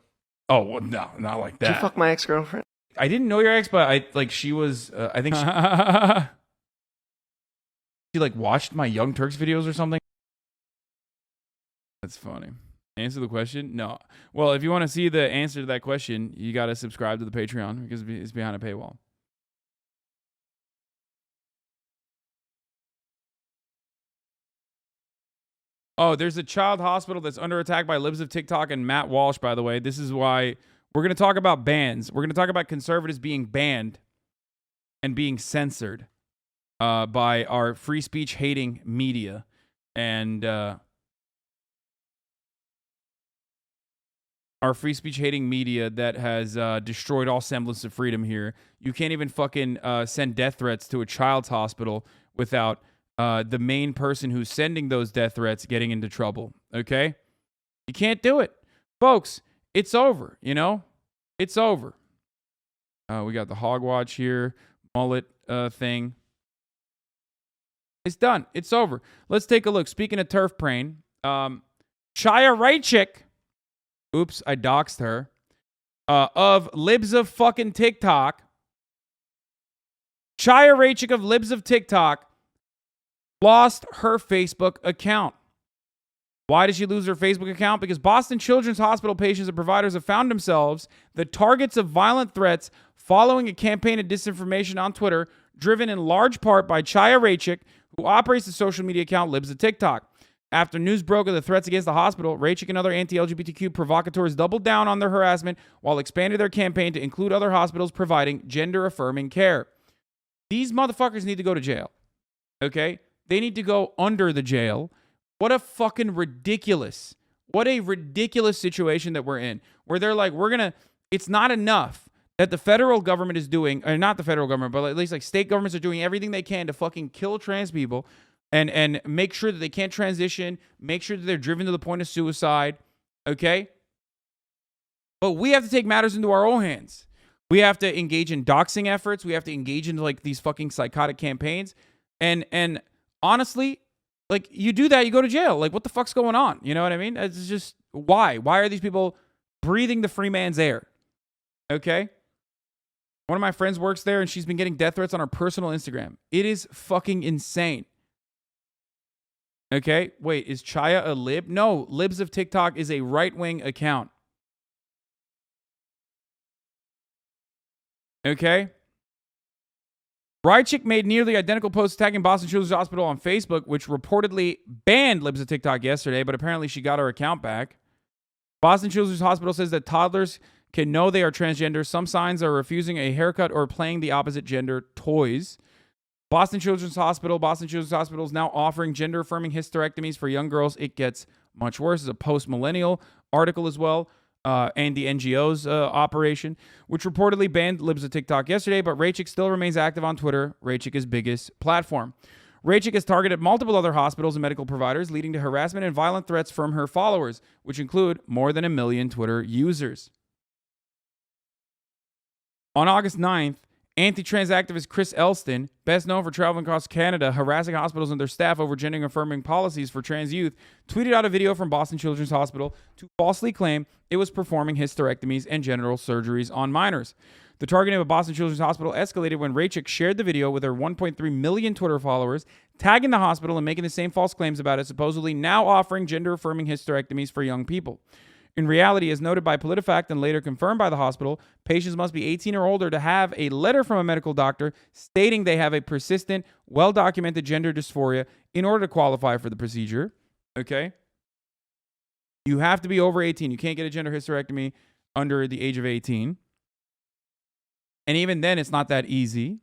Oh, well, no, not like that. Did you fuck my ex-girlfriend? I didn't know your ex, but I think she she like watched my Young Turks videos or something. That's funny. Answer the question? No. Well, if you want to see the answer to that question, you got to subscribe to the Patreon because it's behind a paywall. Oh, there's a child hospital that's under attack by libs of TikTok and Matt Walsh, by the way. This is why we're going to talk about bans. We're going to talk about conservatives being banned and being censored by our free speech hating media. And our free speech hating media that has destroyed all semblance of freedom here. You can't even fucking send death threats to a child's hospital without the main person who's sending those death threats getting into trouble. Okay? You can't do it. Folks, it's over, It's over. We got the hog watch here, mullet thing. It's done. It's over. Let's take a look. Speaking of turf brain, Chaya Raichik, oops, I doxed her, of libs of fucking TikTok. Chaya Raichik of libs of TikTok lost her Facebook account. Why did she lose her Facebook account? Because Boston Children's Hospital patients and providers have found themselves the targets of violent threats following a campaign of disinformation on Twitter, driven in large part by Chaya Raichik, who operates the social media account Libs of TikTok. After news broke of the threats against the hospital, Raichik and other anti-LGBTQ provocateurs doubled down on their harassment while expanding their campaign to include other hospitals providing gender-affirming care. These motherfuckers need to go to jail, okay? They need to go under the jail. What a fucking ridiculous situation that we're in, where they're like, it's not enough that the federal government is doing, or not the federal government, but at least like state governments are doing everything they can to fucking kill trans people and make sure that they can't transition, make sure that they're driven to the point of suicide, okay? But we have to take matters into our own hands. We have to engage in doxing efforts. We have to engage in like these fucking psychotic campaigns. And honestly, like, you do that, you go to jail. Like, what the fuck's going on? You know what I mean? It's just, why? Why are these people breathing the free man's air? Okay? One of my friends works there, and she's been getting death threats on her personal Instagram. It is fucking insane. Okay? Wait, is Chaya a lib? No, Libs of TikTok is a right-wing account. Okay? Raichik made nearly identical posts attacking Boston Children's Hospital on Facebook, which reportedly banned Libs of TikTok yesterday, but apparently she got her account back. Boston Children's Hospital says that toddlers can know they are transgender. Some signs are refusing a haircut or playing the opposite gender toys. Boston Children's Hospital is now offering gender-affirming hysterectomies for young girls. It gets much worse. It's a post-millennial article as well. And the NGO's operation, which reportedly banned Libs of TikTok yesterday, but Raichik still remains active on Twitter, Raichik's biggest platform. Raichik has targeted multiple other hospitals and medical providers, leading to harassment and violent threats from her followers, which include more than 1 million Twitter users. On August 9th, anti-trans activist Chris Elston, best known for traveling across Canada, harassing hospitals and their staff over gender-affirming policies for trans youth, tweeted out a video from Boston Children's Hospital to falsely claim it was performing hysterectomies and genital surgeries on minors. The targeting of Boston Children's Hospital escalated when Raichik shared the video with her 1.3 million Twitter followers, tagging the hospital and making the same false claims about it, supposedly now offering gender-affirming hysterectomies for young people. In reality, as noted by PolitiFact and later confirmed by the hospital, patients must be 18 or older to have a letter from a medical doctor stating they have a persistent, well-documented gender dysphoria in order to qualify for the procedure. Okay? You have to be over 18. You can't get a gender hysterectomy under the age of 18. And even then, it's not that easy.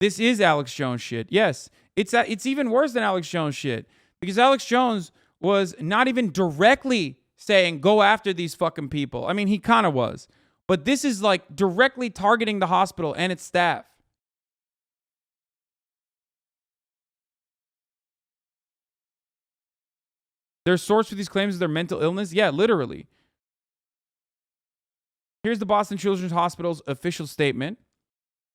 This is Alex Jones shit. Yes, it's even worse than Alex Jones shit, because Alex Jones was not even directly saying, go after these fucking people. I mean, he kind of was. But this is like directly targeting the hospital and its staff. Their source for these claims is their mental illness? Yeah, literally. Here's the Boston Children's Hospital's official statement.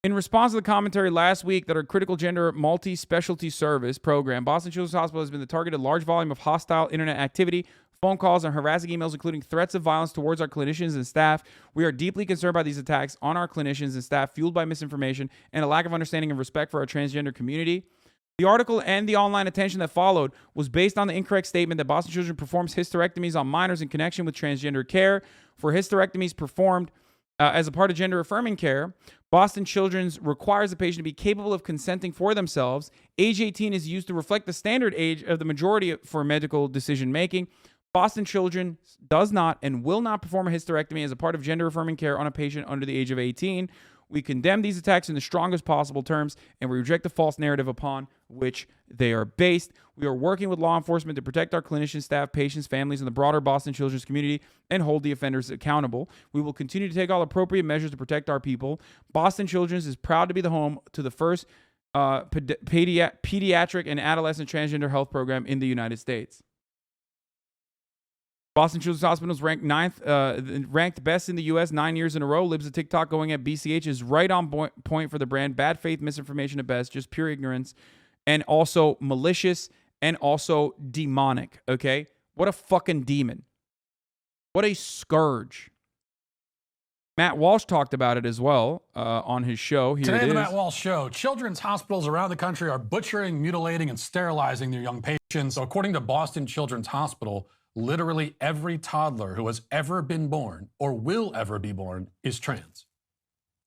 In response to the commentary last week that our critical gender multi-specialty service program, Boston Children's Hospital has been the target of large volume of hostile internet activity, phone calls, and harassing emails, including threats of violence towards our clinicians and staff. We are deeply concerned by these attacks on our clinicians and staff, fueled by misinformation and a lack of understanding and respect for our transgender community. The article and the online attention that followed was based on the incorrect statement that Boston Children performs hysterectomies on minors in connection with transgender care. For hysterectomies performed as a part of gender-affirming care, Boston Children's requires the patient to be capable of consenting for themselves. Age 18 is used to reflect the standard age of the majority for medical decision-making. Boston Children does not and will not perform a hysterectomy as a part of gender-affirming care on a patient under the age of 18. We condemn these attacks in the strongest possible terms, and we reject the false narrative upon which they are based. We are working with law enforcement to protect our clinicians, staff, patients, families, and the broader Boston Children's community and hold the offenders accountable. We will continue to take all appropriate measures to protect our people. Boston Children's is proud to be the home to the first pediatric and adolescent transgender health program in the United States. Boston Children's Hospital is ranked best in the U.S. 9 years in a row. Libs of TikTok going at BCH is right on point for the brand. Bad faith, misinformation at best, just pure ignorance, and also malicious and also demonic, okay? What a fucking demon. What a scourge. Matt Walsh talked about it as well on his show. Here Today it on the is. Matt Walsh Show, children's hospitals around the country are butchering, mutilating, and sterilizing their young patients. So according to Boston Children's Hospital, literally every toddler who has ever been born or will ever be born is trans.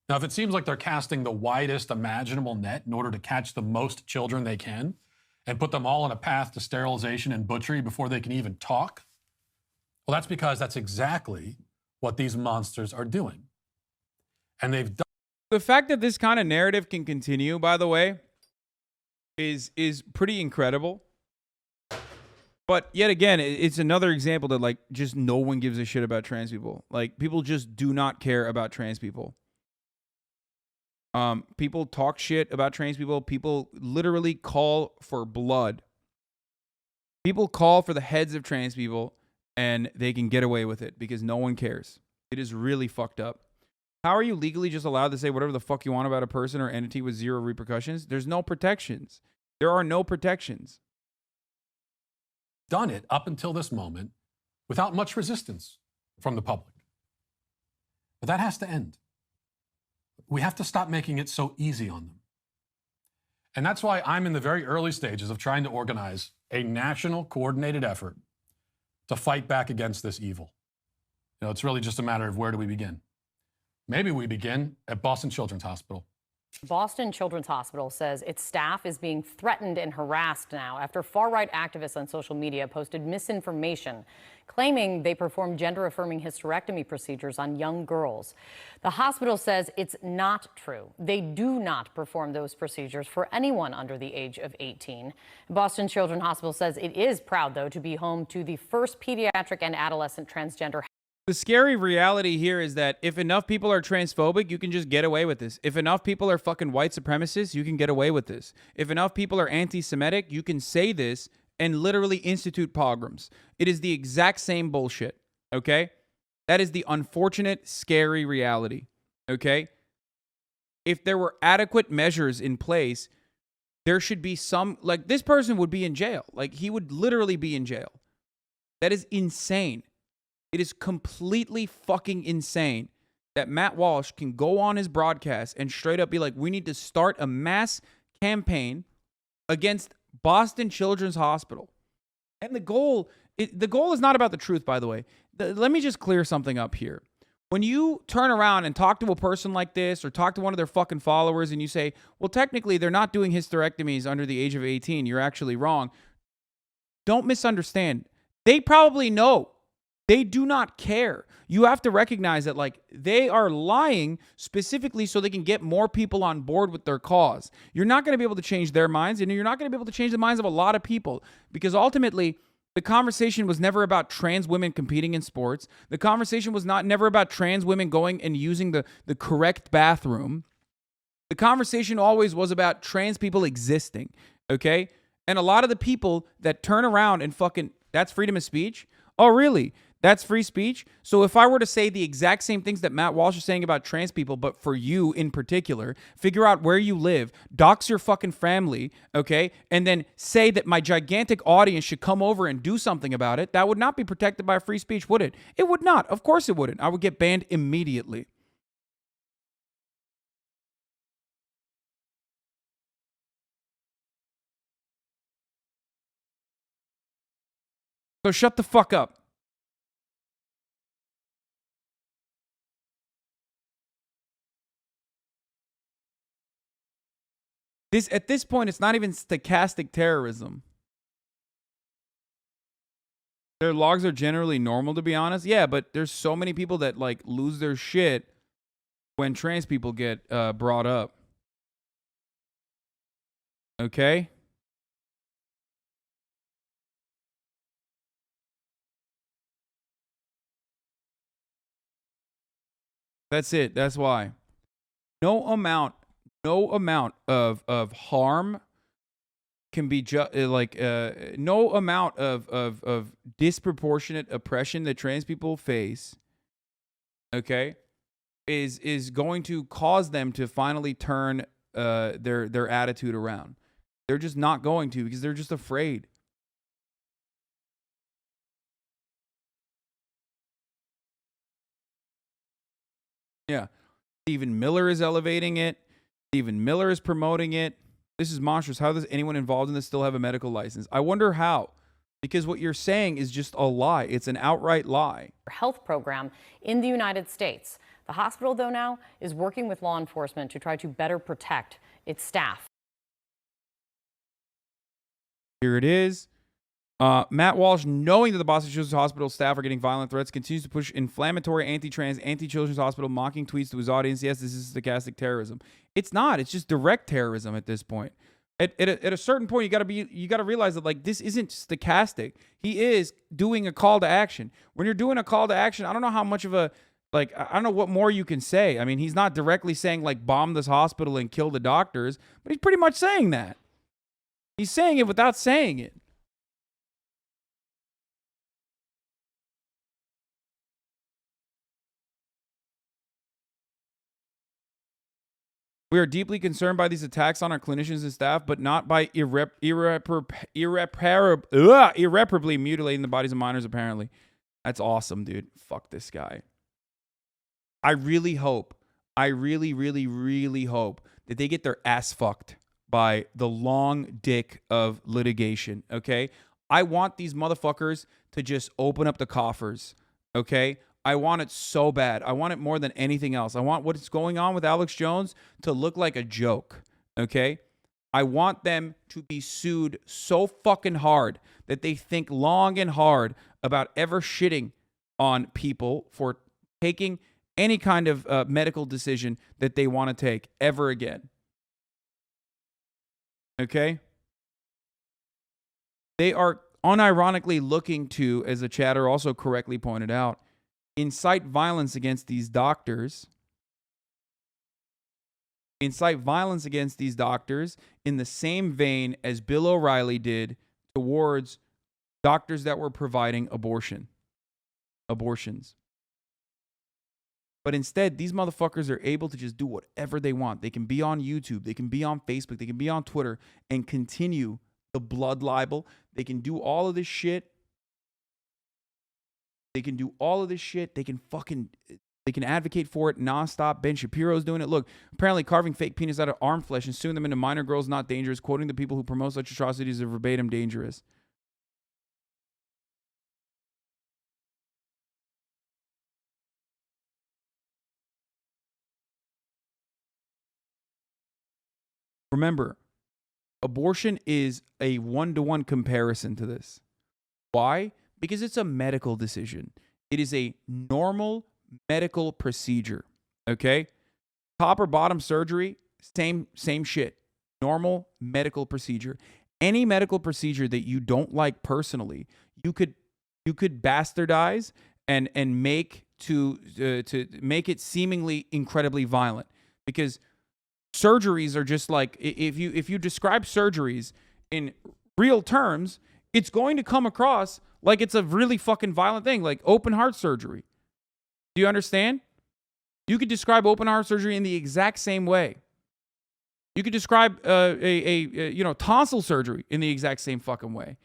Now, if it seems like they're casting the widest imaginable net in order to catch the most children they can and put them all on a path to sterilization and butchery before they can even talk, well, that's because that's exactly what these monsters are doing. And they've done. The fact that this kind of narrative can continue, by the way, is pretty incredible. But yet again, it's another example that like just no one gives a shit about trans people. Like people just do not care about trans people. People talk shit about trans people. People literally call for blood. People call for the heads of trans people and they can get away with it because no one cares. It is really fucked up. How are you legally just allowed to say whatever the fuck you want about a person or entity with zero repercussions? There's no protections. There are no protections. Done it up until this moment without much resistance from the public. But that has to end. We have to stop making it so easy on them. And that's why I'm in the very early stages of trying to organize a national coordinated effort to fight back against this evil. You know, it's really just a matter of where do we begin? Maybe we begin at Boston Children's Hospital. Boston Children's Hospital says its staff is being threatened and harassed now after far-right activists on social media posted misinformation claiming they perform gender-affirming hysterectomy procedures on young girls. The hospital says it's not true. They do not perform those procedures for anyone under the age of 18. Boston Children's Hospital says it is proud, though, to be home to the first pediatric and adolescent transgender. The scary reality here is that if enough people are transphobic, you can just get away with this. If enough people are fucking white supremacists, you can get away with this. If enough people are anti-Semitic, you can say this and literally institute pogroms. It is the exact same bullshit, okay? That is the unfortunate, scary reality, okay? If there were adequate measures in place, there should be some, like this person would be in jail. Like he would literally be in jail. That is insane. It is completely fucking insane that Matt Walsh can go on his broadcast and straight up be like, we need to start a mass campaign against Boston Children's Hospital. And the goal is not about the truth, by the way. Let me just clear something up here. When you turn around and talk to a person like this or talk to one of their fucking followers and you say, well, technically they're not doing hysterectomies under the age of 18. You're actually wrong. Don't misunderstand. They probably know. They do not care. You have to recognize that, like, they are lying specifically so they can get more people on board with their cause. You're not going to be able to change their minds, and you're not going to be able to change the minds of a lot of people because ultimately, the conversation was never about trans women competing in sports. The conversation was never about trans women going and using the correct bathroom. The conversation always was about trans people existing, okay? And a lot of the people that turn around and fucking, that's freedom of speech? Oh, really? That's free speech? So if I were to say the exact same things that Matt Walsh is saying about trans people, but for you in particular, figure out where you live, dox your fucking family, okay, and then say that my gigantic audience should come over and do something about it, that would not be protected by free speech, would it? It would not. Of course it wouldn't. I would get banned immediately. So shut the fuck up. At this point, it's not even stochastic terrorism. Their logs are generally normal, to be honest. Yeah, but there's so many people that like lose their shit when trans people get brought up. Okay? That's it. That's why. No amount of harm can be no amount of disproportionate oppression that trans people face, okay, is going to cause them to finally turn their attitude around. They're just not going to because they're just afraid. Yeah. Stephen Miller is elevating it. Stephen Miller is promoting it. This is monstrous. How does anyone involved in this still have a medical license? I wonder how. Because what you're saying is just a lie. It's an outright lie. Health program in the United States. The hospital, though, now is working with law enforcement to try to better protect its staff. Here it is. Matt Walsh, knowing that the Boston Children's Hospital staff are getting violent threats, continues to push inflammatory anti-trans, anti-Children's Hospital mocking tweets to his audience. Yes, this is stochastic terrorism. It's not. It's just direct terrorism at this point. At a certain point, you gotta realize that, like, this isn't stochastic. He is doing a call to action. When you're doing a call to action, I don't know how much of a, like, I don't know what more you can say. I mean, he's not directly saying, like, bomb this hospital and kill the doctors, but he's pretty much saying that. He's saying it without saying it. We are deeply concerned by these attacks on our clinicians and staff, but not by irreparably mutilating the bodies of minors, apparently. That's awesome, dude. Fuck this guy. I really hope, I really, really, really hope that they get their ass fucked by the long dick of litigation, okay? I want these motherfuckers to just open up the coffers, okay? I want it so bad. I want it more than anything else. I want what's going on with Alex Jones to look like a joke, okay? I want them to be sued so fucking hard that they think long and hard about ever shitting on people for taking any kind of medical decision that they want to take ever again. Okay? They are unironically looking to, as the chatter also correctly pointed out, incite violence against these doctors. Incite violence against these doctors in the same vein as Bill O'Reilly did towards doctors that were providing abortions. But instead, these motherfuckers are able to just do whatever they want. They can be on YouTube, they can be on Facebook, they can be on Twitter and continue the blood libel. They can do all of this shit. They can do all of this shit. They can advocate for it nonstop. Ben Shapiro's doing it. Look, apparently carving fake penis out of arm flesh and suing them into minor girls not dangerous, quoting the people who promote such atrocities are verbatim dangerous. Remember, abortion is a one-to-one comparison to this. Why? Because it's a medical decision. It is a normal medical procedure. Okay? Top or bottom surgery, same shit. Normal medical procedure. Any medical procedure that you don't like personally, you could bastardize and make to make it seemingly incredibly violent. Because surgeries are just like, if you describe surgeries in real terms, it's going to come across like it's a really fucking violent thing, like open heart surgery. Do you understand? You could describe open heart surgery in the exact same way. You could describe tonsil surgery in the exact same fucking way.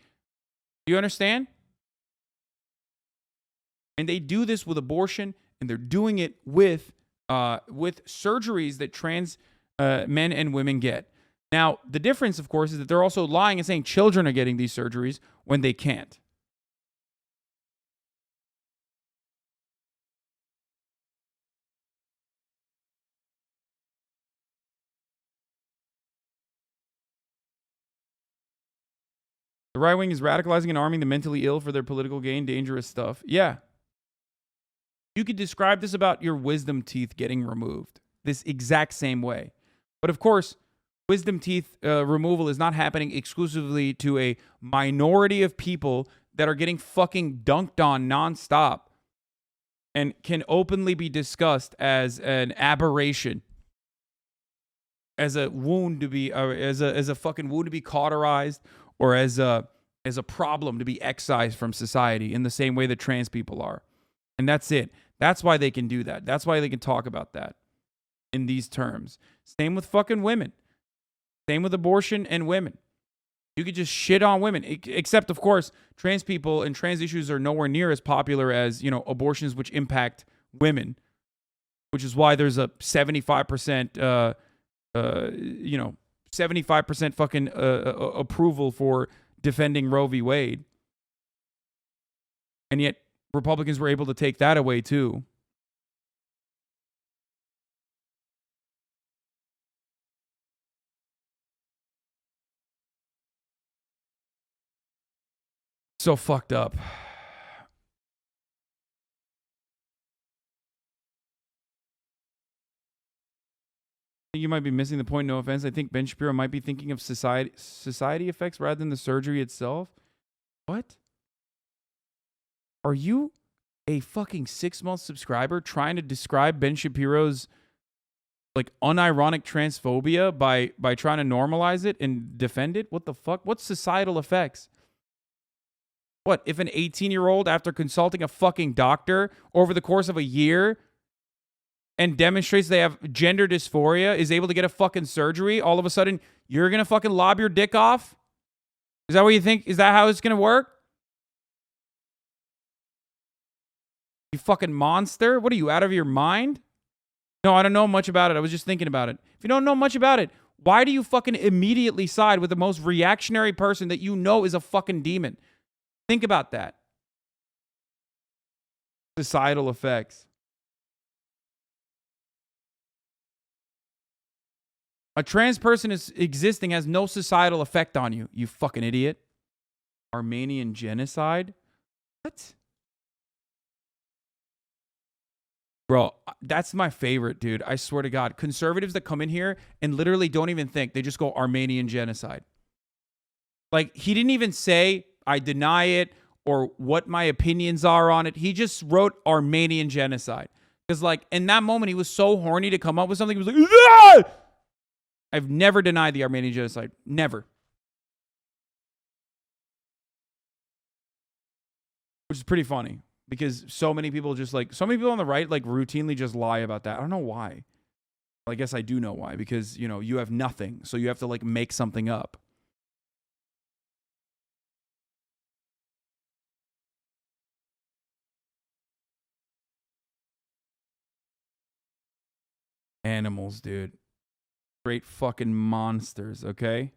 Do you understand? And they do this with abortion, and they're doing it with surgeries that trans men and women get. Now, the difference, of course, is that they're also lying and saying children are getting these surgeries when they can't. The right wing is radicalizing and arming the mentally ill for their political gain. Dangerous stuff. Yeah. You could describe this about your wisdom teeth getting removed this exact same way. But of course, wisdom teeth removal is not happening exclusively to a minority of people that are getting fucking dunked on nonstop and can openly be discussed as an aberration, as a wound to be, as a fucking wound to be cauterized, or as a problem to be excised from society in the same way that trans people are. And that's it. That's why they can do that. That's why they can talk about that in these terms. Same with fucking women. Same with abortion and women. You could just shit on women. Except, of course, trans people and trans issues are nowhere near as popular as, abortions which impact women. which is why there's a 75%, 75% fucking approval for defending Roe v. Wade. And yet Republicans were able to take that away too. So fucked up. You might be missing the point. No offense. I think Ben Shapiro might be thinking of society effects rather than the surgery itself. What? Are you a fucking 6-month subscriber trying to describe Ben Shapiro's like unironic transphobia by trying to normalize it and defend it? What the fuck? What's societal effects? What if an 18-year-old, after consulting a fucking doctor over the course of a year and demonstrates they have gender dysphoria, is able to get a fucking surgery, all of a sudden you're gonna fucking lob your dick off? Is that what you think? Is that how it's gonna work? You fucking monster. What are you, out of your mind? No, I don't know much about it. I was just thinking about it. If you don't know much about it, why do you fucking immediately side with the most reactionary person that you know is a fucking demon? Think about that. Societal effects. A trans person is existing has no societal effect on you, you fucking idiot. Armenian genocide? What? Bro, that's my favorite, dude. I swear to God. Conservatives that come in here and literally don't even think. They just go Armenian genocide. Like, he didn't even say, I deny it, or what my opinions are on it. He just wrote Armenian genocide. Because, like, in that moment, he was so horny to come up with something. He was like, ah! I've never denied the Armenian genocide. Never. Which is pretty funny. Because so many people just like, so many people on the right like routinely just lie about that. I don't know why. Well, I guess I do know why. Because, you know, you have nothing. So you have to like make something up. Animals, dude. Straight fucking monsters, okay?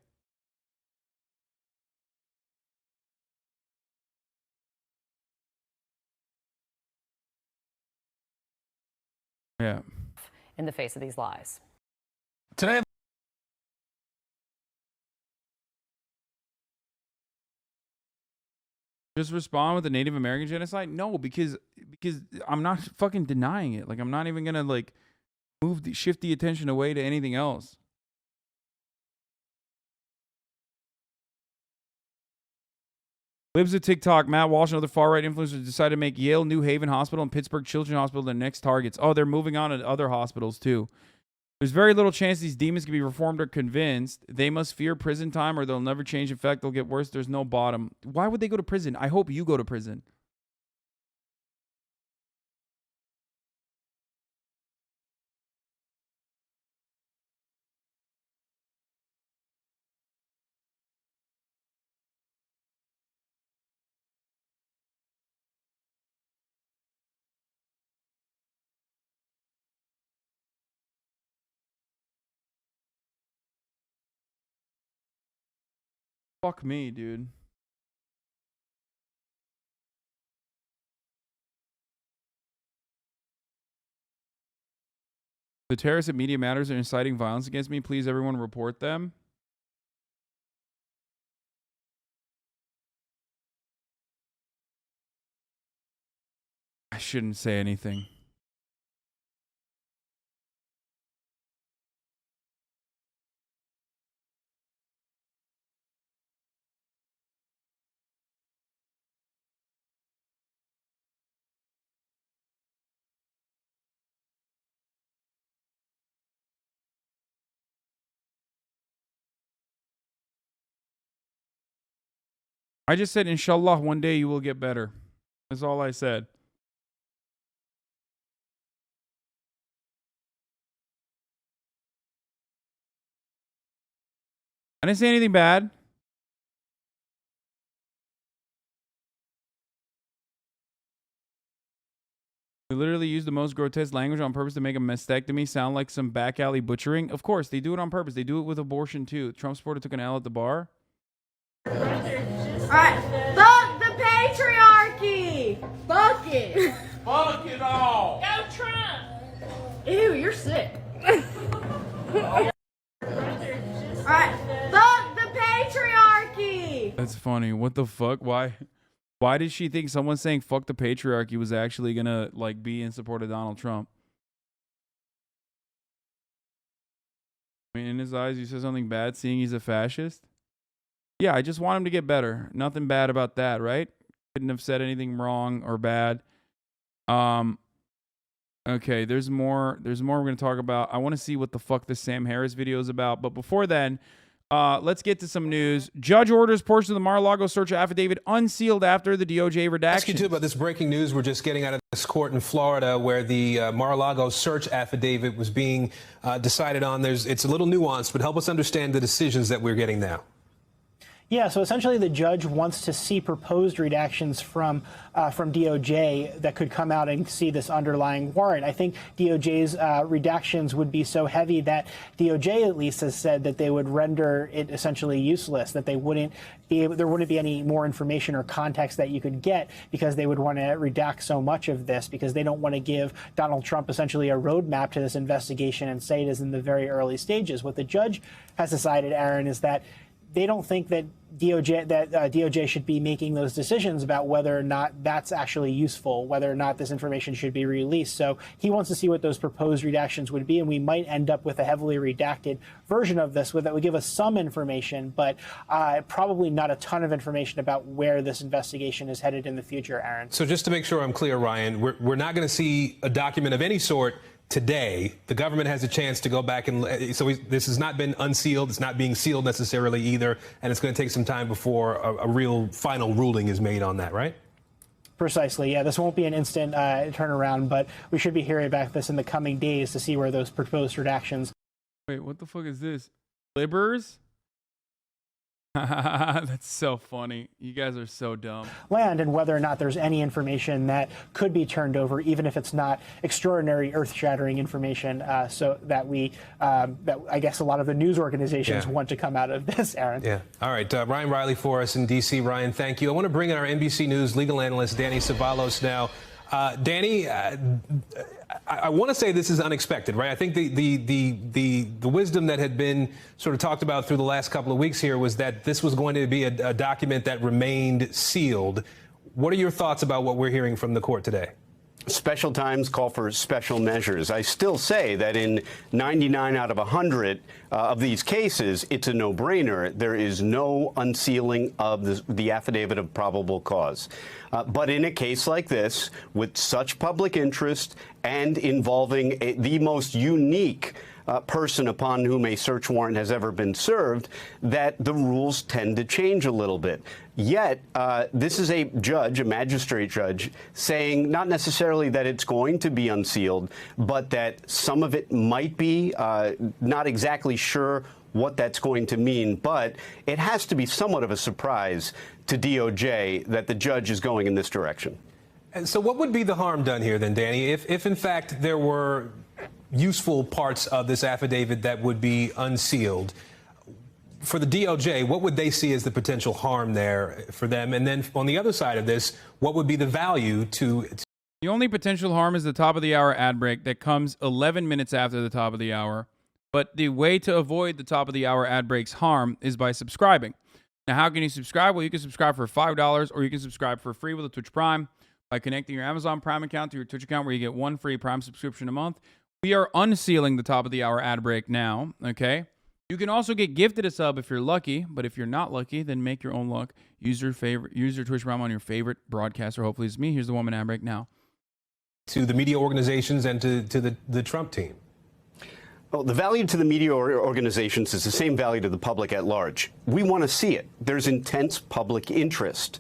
Yeah. In the face of these lies. Today, Just respond with the Native American genocide? No, because I'm not fucking denying it. Like, I'm not even gonna like shift the attention away to anything else. Libs of TikTok, Matt Walsh and other far-right influencers decided to make Yale New Haven Hospital and Pittsburgh Children's Hospital their next targets. Oh, they're moving on to other hospitals, too. There's very little chance these demons can be reformed or convinced. They must fear prison time or they'll never change. In fact, they'll get worse. There's no bottom. Why would they go to prison? I hope you go to prison. Fuck me, dude. The terrorists at Media Matters are inciting violence against me. Please, everyone, report them. I shouldn't say anything. I just said, inshallah, one day you will get better. That's all I said. I didn't say anything bad. They literally use the most grotesque language on purpose to make a mastectomy sound like some back alley butchering. Of course, they do it on purpose. They do it with abortion too. Trump supporter took an L at the bar. All right, fuck the patriarchy. Fuck it. Fuck it all. Go Trump. Ew, you're sick. All right, fuck the patriarchy. That's funny. What the fuck? Why did she think someone saying fuck the patriarchy was actually gonna like be in support of Donald Trump? I mean, in his eyes, you said something bad seeing he's a fascist? Yeah, I just want him to get better. Nothing bad about that, right? Couldn't have said anything wrong or bad. Okay, there's more we're going to talk about. I want to see what the fuck this Sam Harris video is about. But before then, let's get to some news. Judge orders portion of the Mar-a-Lago search affidavit unsealed after the DOJ redaction. Ask you too about this breaking news we're just getting out of this court in Florida where the Mar-a-Lago search affidavit was being decided on. It's a little nuanced, but help us understand the decisions that we're getting now. Yeah, so essentially the judge wants to see proposed redactions from DOJ that could come out and see this underlying warrant. I think DOJ's redactions would be so heavy that DOJ at least has said that they would render it essentially useless, that they wouldn't be able, there wouldn't be any more information or context that you could get because they would want to redact so much of this because they don't want to give Donald Trump essentially a roadmap to this investigation and say it is in the very early stages. What the judge has decided, Aaron, is that they don't think that DOJ should be making those decisions about whether or not that's actually useful, whether or not this information should be released. So he wants to see what those proposed redactions would be, and we might end up with a heavily redacted version of this that would give us some information, but probably not a ton of information about where this investigation is headed in the future, Aaron. So just to make sure I'm clear, Ryan, we're not going to see a document of any sort today. The government has a chance to go back and this has not been unsealed. It's not being sealed necessarily either. And it's going to take some time before a real final ruling is made on that, right? Precisely. Yeah, this won't be an instant turnaround, but we should be hearing about this in the coming days to see where those proposed redactions. Wait, what the fuck is this? Libbers? That's so funny. You guys are so dumb. Land and whether or not there's any information that could be turned over, even if it's not extraordinary, earth-shattering information, so that that I guess a lot of the news organizations want to come out of this, Aaron. Yeah. All right. Ryan Riley for us in D.C. Ryan, thank you. I want to bring in our NBC News legal analyst, Danny Ceballos now. Danny, I want to say this is unexpected, right? I think the wisdom that had been sort of talked about through the last couple of weeks here was that this was going to be a document that remained sealed. What are your thoughts about what we're hearing from the court today? Special times call for special measures. I still say that in 99 out of 100 of these cases, it's a no-brainer. There is no unsealing of the affidavit of probable cause. But in a case like this, with such public interest and involving the most unique person upon whom a search warrant has ever been served, that the rules tend to change a little bit. Yet, this is a judge, a magistrate judge, saying not necessarily that it's going to be unsealed, but that some of it might be, not exactly sure what that's going to mean. But it has to be somewhat of a surprise to DOJ that the judge is going in this direction. And so what would be the harm done here then, Danny, if in fact there were useful parts of this affidavit that would be unsealed? For the DOJ, what would they see as the potential harm there for them? And then on the other side of this, what would be the value to... The only potential harm is the top of the hour ad break that comes 11 minutes after the top of the hour. But the way to avoid the top of the hour ad break's harm is by subscribing. Now, how can you subscribe? Well, you can subscribe for $5 or you can subscribe for free with a Twitch Prime by connecting your Amazon Prime account to your Twitch account where you get one free Prime subscription a month. We are unsealing the top of the hour ad break now, okay? You can also get gifted a sub if you're lucky, but if you're not lucky, then make your own luck. Use your Twitch Prime on your favorite broadcaster. Hopefully it's me. Here's the woman ad break now. To the media organizations and to the Trump team. Well, the value to the media organizations is the same value to the public at large. We want to see it. There's intense public interest.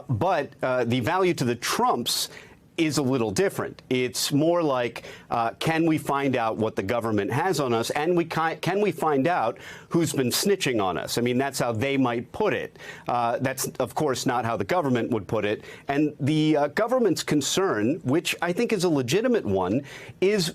But the value to the Trumps is a little different. It's more like, can we find out what the government has on us, and can we find out who's been snitching on us? I mean, that's how they might put it. That's, of course, not how the government would put it. And the government's concern, which I think is a legitimate one, is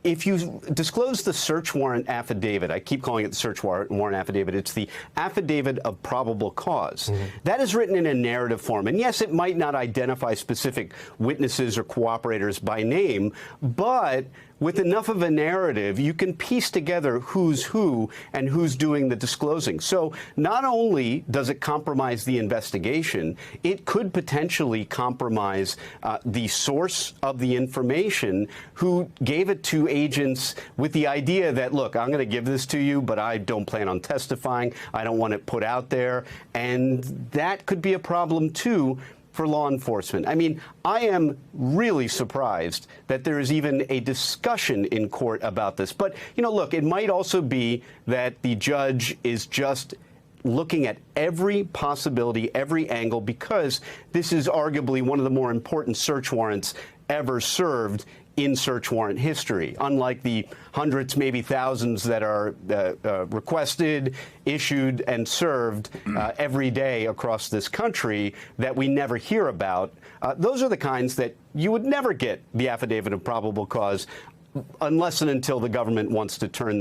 if you disclose the search warrant affidavit, I keep calling it the search warrant affidavit, it's the affidavit of probable cause. That is written in a narrative form. And yes, it might not identify specific witnesses or cooperators by name, but with enough of a narrative, you can piece together who's who and who's doing the disclosing. So not only does it compromise the investigation, it could potentially compromise the source of the information who gave it to agents with the idea that, look, I'm going to give this to you, but I don't plan on testifying. I don't want it put out there. And that could be a problem, too, for law enforcement. I mean, I am really surprised that there is even a discussion in court about this. But, you know, look, it might also be that the judge is just looking at every possibility, every angle, because this is arguably one of the more important search warrants ever served in search warrant history, unlike the hundreds, maybe thousands that are requested, issued, and served every day across this country that we never hear about. Those are the kinds that you would never get the affidavit of probable cause unless and until the government wants to turn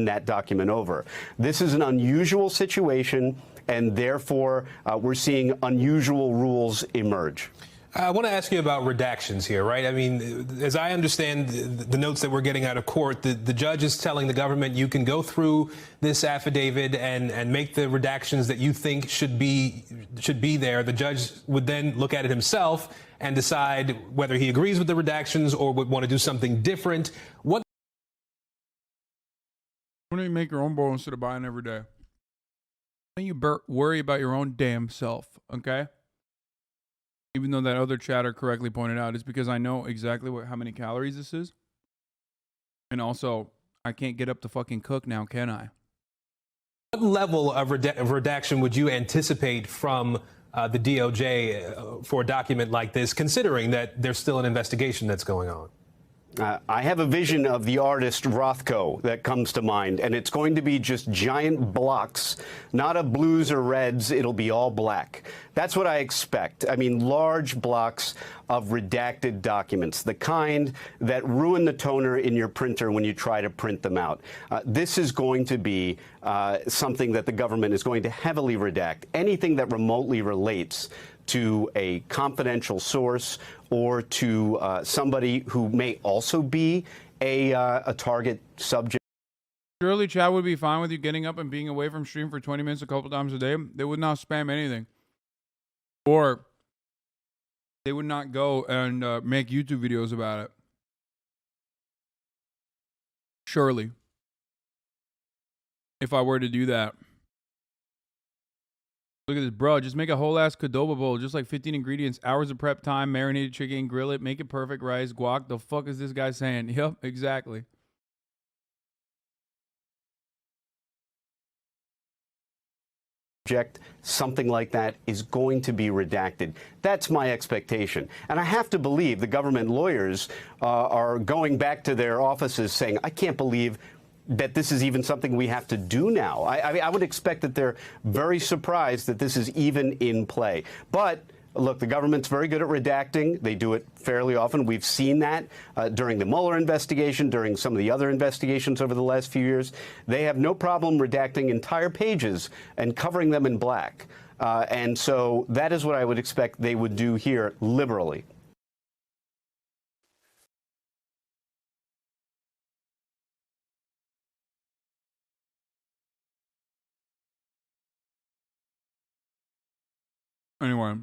that document over. This is an unusual situation, and therefore we're seeing unusual rules emerge. I want to ask you about redactions here, right? I mean, as I understand the notes that we're getting out of court, the judge is telling the government you can go through this affidavit and make the redactions that you think should be there. The judge would then look at it himself and decide whether he agrees with the redactions or would want to do something different. What? Why don't you make your own bowl instead of buying every day? Why don't you worry about your own damn self, okay? Even though that other chatter correctly pointed out, it's because I know exactly how many calories this is. And also, I can't get up to fucking cook now, can I? What level of redaction would you anticipate from the DOJ for a document like this, considering that there's still an investigation that's going on? I have a vision of the artist Rothko that comes to mind, and it's going to be just giant blocks, not of blues or reds. It'll be all black. That's what I expect. I mean, large blocks of redacted documents, the kind that ruin the toner in your printer when you try to print them out. This is going to be something that the government is going to heavily redact. Anything that remotely relates to a confidential source or to somebody who may also be a target subject. Surely Chad would be fine with you getting up and being away from stream for 20 minutes a couple times a day. They would not spam anything. Or they would not go and make YouTube videos about it. Surely. If I were to do that. Look at this, bro. Just make a whole ass Qdoba bowl, just like 15 ingredients, hours of prep time, marinated chicken, grill it, make it perfect, rice, guac. The fuck is this guy saying? Yep, exactly. Something like that is going to be redacted. That's my expectation. And I have to believe the government lawyers are going back to their offices saying, I can't believe that this is even something we have to do now. I would expect that they're very surprised that this is even in play. But look, the government's very good at redacting. They do it fairly often. We've seen that during the Mueller investigation, during some of the other investigations over the last few years. They have no problem redacting entire pages and covering them in black. And so that is what I would expect they would do here liberally. Anyway.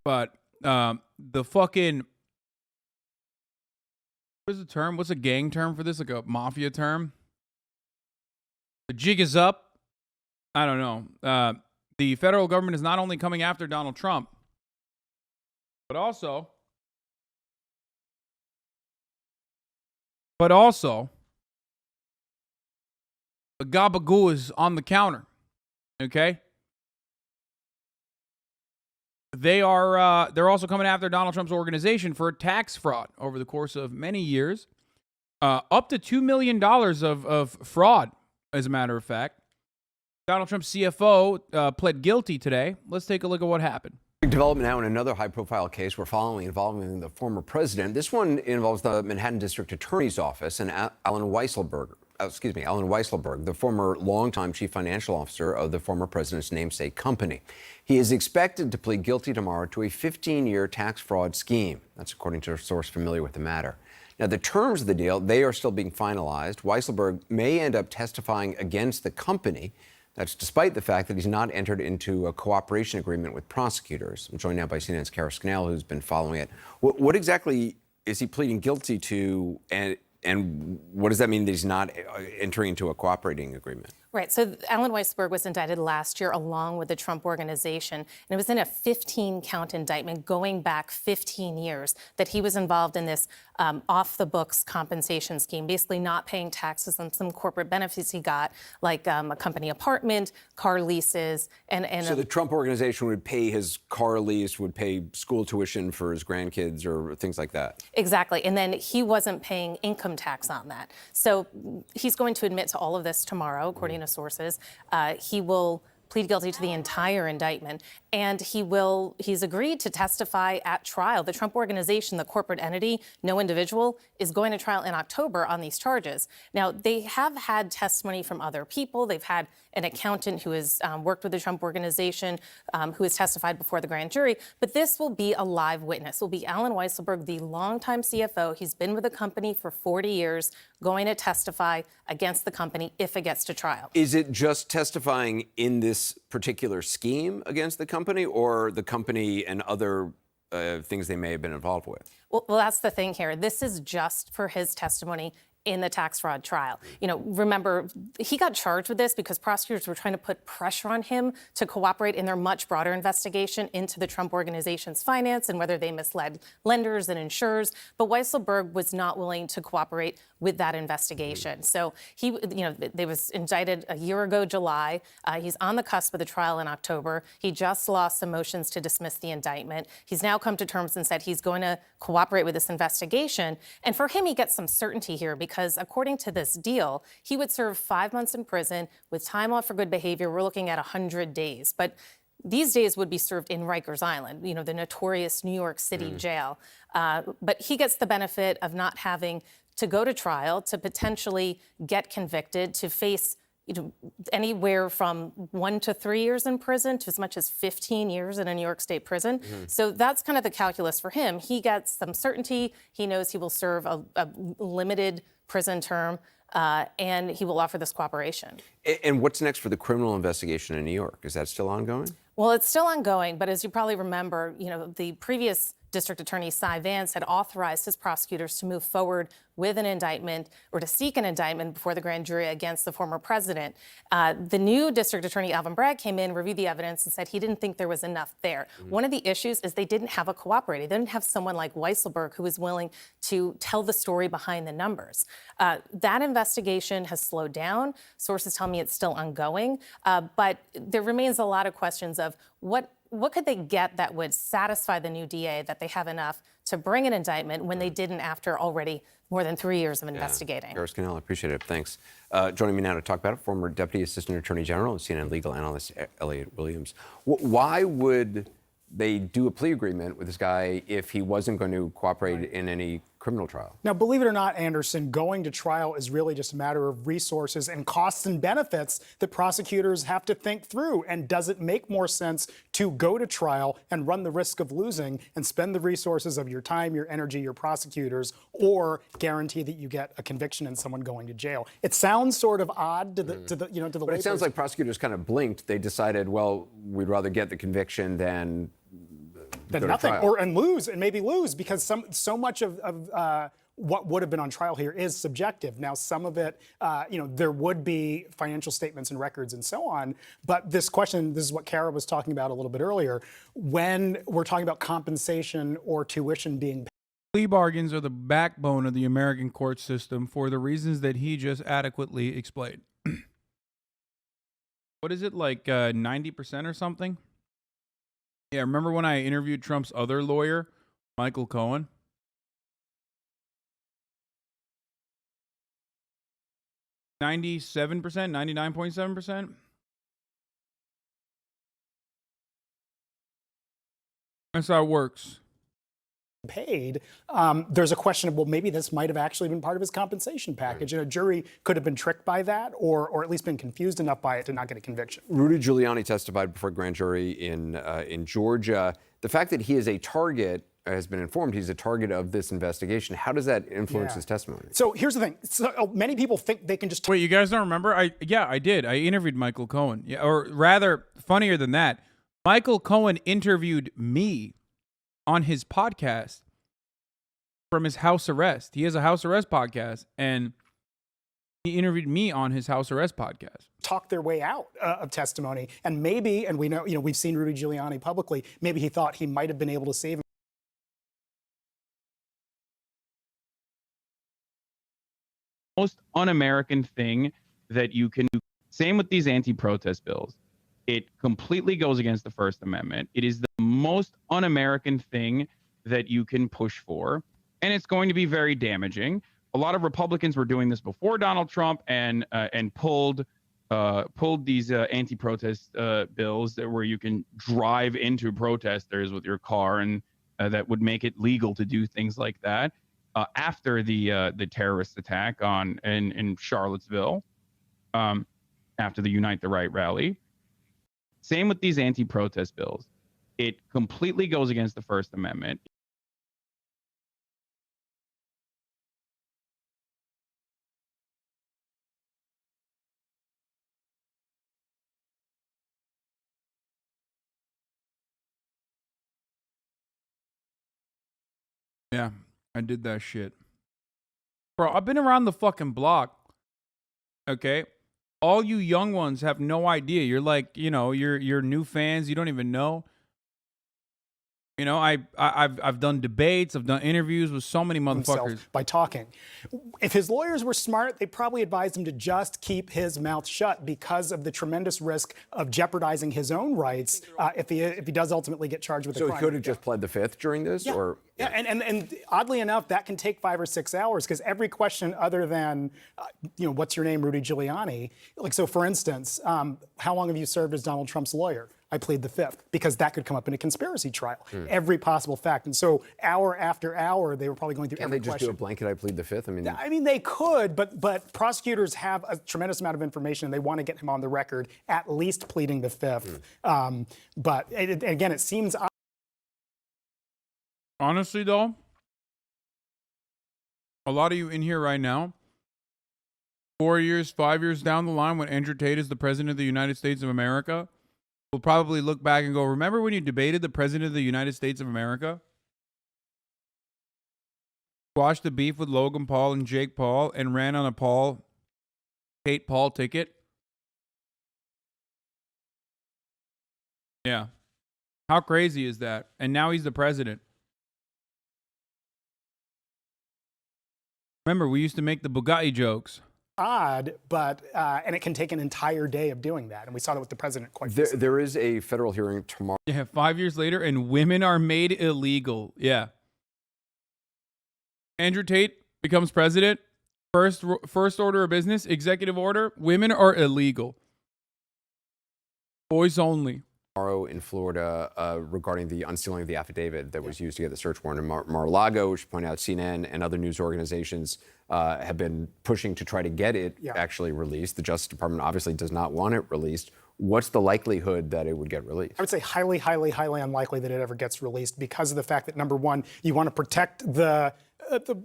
But the fucking, what is the term? What's a gang term for this? Like a mafia term? The jig is up. I don't know. The federal government is not only coming after Donald Trump, but also the gabagoo is on the counter. Okay? They're also coming after Donald Trump's organization for tax fraud over the course of many years. Up to $2 million of fraud, as a matter of fact. Donald Trump's CFO pled guilty today. Let's take a look at what happened. Big development now in another high-profile case we're following involving the former president. This one involves the Manhattan District Attorney's Office and Alan Weisselberg, the former longtime chief financial officer of the former president's namesake company. He is expected to plead guilty tomorrow to a 15-year tax fraud scheme. That's according to a source familiar with the matter. Now, the terms of the deal, they are still being finalized. Weisselberg may end up testifying against the company. That's despite the fact that he's not entered into a cooperation agreement with prosecutors. I'm joined now by CNN's Kara Scannell, who's been following it. What exactly is he pleading guilty to, and what does that mean that he's not entering into a cooperating agreement? Right. So Alan Weisselberg was indicted last year along with the Trump Organization, and it was in a 15-count indictment going back 15 years that he was involved in this off-the-books compensation scheme, basically not paying taxes on some corporate benefits he got, like a company apartment, car leases, and so the Trump Organization would pay his car lease, would pay school tuition for his grandkids or things like that? Exactly. And then he wasn't paying income tax on that. So he's going to admit to all of this tomorrow, according to sources. He will plead guilty to the entire indictment, and he's agreed to testify at trial. The Trump Organization, the corporate entity, no individual, is going to trial in October on these charges. Now, they have had testimony from other people. They've had an accountant who has worked with the Trump Organization, who has testified before the grand jury, but this will be a live witness. Will be Alan Weisselberg, the longtime CFO. He's been with the company for 40 years, going to testify against the company if it gets to trial. Is it just testifying in this particular scheme against the company, or the company and other things they may have been involved with? Well, that's the thing here. This is just for his testimony in the tax fraud trial. You know, remember, he got charged with this because prosecutors were trying to put pressure on him to cooperate in their much broader investigation into the Trump Organization's finance and whether they misled lenders and insurers. But Weisselberg was not willing to cooperate with that investigation. So they was indicted a year ago, July. He's on the cusp of the trial in October. He just lost some motions to dismiss the indictment. He's now come to terms and said he's going to cooperate with this investigation. And for him, he gets some certainty here because according to this deal, he would serve 5 months in prison with time off for good behavior. We're looking at 100 days. But these days would be served in Rikers Island, the notorious New York City jail. But he gets the benefit of not having to go to trial, to potentially get convicted, to face anywhere from 1 to 3 years in prison to as much as 15 years in a New York State prison. So that's kind of the calculus for him. He gets some certainty. He knows he will serve a limited prison term, and he will offer this cooperation. And what's next for the criminal investigation in New York? Is that still ongoing? Well, it's still ongoing, but as you probably remember, the previous District Attorney Cy Vance had authorized his prosecutors to move forward with an indictment or to seek an indictment before the grand jury against the former president. The new District Attorney Alvin Bragg came in, reviewed the evidence, and said he didn't think there was enough there. One of the issues is they didn't have a cooperator. They didn't have someone like Weisselberg who was willing to tell the story behind the numbers. That investigation has slowed down. Sources tell me it's still ongoing, but there remains a lot of questions of what could they get that would satisfy the new DA that they have enough to bring an indictment when they didn't after already more than 3 years of investigating? Kara Scannell, I appreciate it. Thanks. Joining me now to talk about it, former Deputy Assistant Attorney General and CNN legal analyst Elliot Williams. Why would they do a plea agreement with this guy if he wasn't going to cooperate in any criminal trial? Now, believe it or not, Anderson, going to trial is really just a matter of resources and costs and benefits that prosecutors have to think through. And does it make more sense to go to trial and run the risk of losing and spend the resources of your time, your energy, your prosecutors, or guarantee that you get a conviction and someone going to jail? It sounds sort of odd to the But it sounds like prosecutors kind of blinked. They decided, well, we'd rather get the conviction than nothing, and lose, and maybe lose, because so much of what would have been on trial here is subjective. Now, some of it, there would be financial statements and records and so on. But this is what Kara was talking about a little bit earlier. When we're talking about compensation or tuition being paid. Plea bargains are the backbone of the American court system for the reasons that he just adequately explained. what is it, like 90% or something? Yeah, remember when I interviewed Trump's other lawyer, Michael Cohen? $97%, 99.7%. That's how it works. Paid, there's a question of, well, maybe this might have actually been part of his compensation package, and a jury could have been tricked by that, or at least been confused enough by it to not get a conviction. Rudy Giuliani testified before a grand jury in Georgia. The fact that he is a target, has been informed he's a target of this investigation. How does that influence his testimony? So here's the thing. So many people think they can just... Wait, you guys don't remember? I did. I interviewed Michael Cohen. Yeah, or rather, funnier than that, Michael Cohen interviewed me on his podcast from his house arrest. He has a house arrest podcast, and he interviewed me on his house arrest podcast. Talk their way out of testimony, and maybe, and we know, we've seen Rudy Giuliani publicly, maybe he thought he might have been able to save him. Most un-American thing that you can do. Same with these anti-protest bills. It completely goes against the First Amendment. It is the most un-American thing that you can push for, and it's going to be very damaging. A lot of Republicans were doing this before Donald Trump and pulled these anti-protest bills that where you can drive into protesters with your car, and that would make it legal to do things like that. After the terrorist attack in Charlottesville, after the Unite the Right rally. Same with these anti-protest bills. It completely goes against the First Amendment. Yeah, I did that shit. Bro, I've been around the fucking block. Okay? All you young ones have no idea. You're like, you're new fans. You don't even know. I've done debates. I've done interviews with so many motherfuckers. By talking. If his lawyers were smart, they probably advised him to just keep his mouth shut because of the tremendous risk of jeopardizing his own rights if he does ultimately get charged with a crime. So he could have just pled the Fifth during this? Yeah. Yeah, and oddly enough, that can take 5 or 6 hours because every question other than, what's your name, Rudy Giuliani? So for instance, how long have you served as Donald Trump's lawyer? I plead the Fifth because that could come up in a conspiracy trial. Every possible fact. And so hour after hour, they were probably going through every question. Can't they just do a blanket, I plead the Fifth? I mean, they could, but prosecutors have a tremendous amount of information and they want to get him on the record, at least pleading the Fifth. But again, it seems... Honestly, though, a lot of you in here right now, 4 years, 5 years down the line, when Andrew Tate is the president of the United States of America, will probably look back and go, remember when you debated the president of the United States of America? Squashed the beef with Logan Paul and Jake Paul and ran on a Tate Paul ticket? Yeah. How crazy is that? And now he's the president. Remember, we used to make the Bugatti jokes. Odd, but and it can take an entire day of doing that, and we saw that with the president quite recently. There is a federal hearing tomorrow. Yeah, 5 years later, and women are made illegal. Yeah. Andrew Tate becomes president. First order of business, executive order. Women are illegal. Boys only. Tomorrow in Florida regarding the unsealing of the affidavit that was used to get the search warrant in Mar-a-Lago. We should point out CNN and other news organizations have been pushing to try to get it actually released. The Justice Department obviously does not want it released. What's the likelihood that it would get released? I would say highly, highly, highly unlikely that it ever gets released because of the fact that, number one, you want to protect the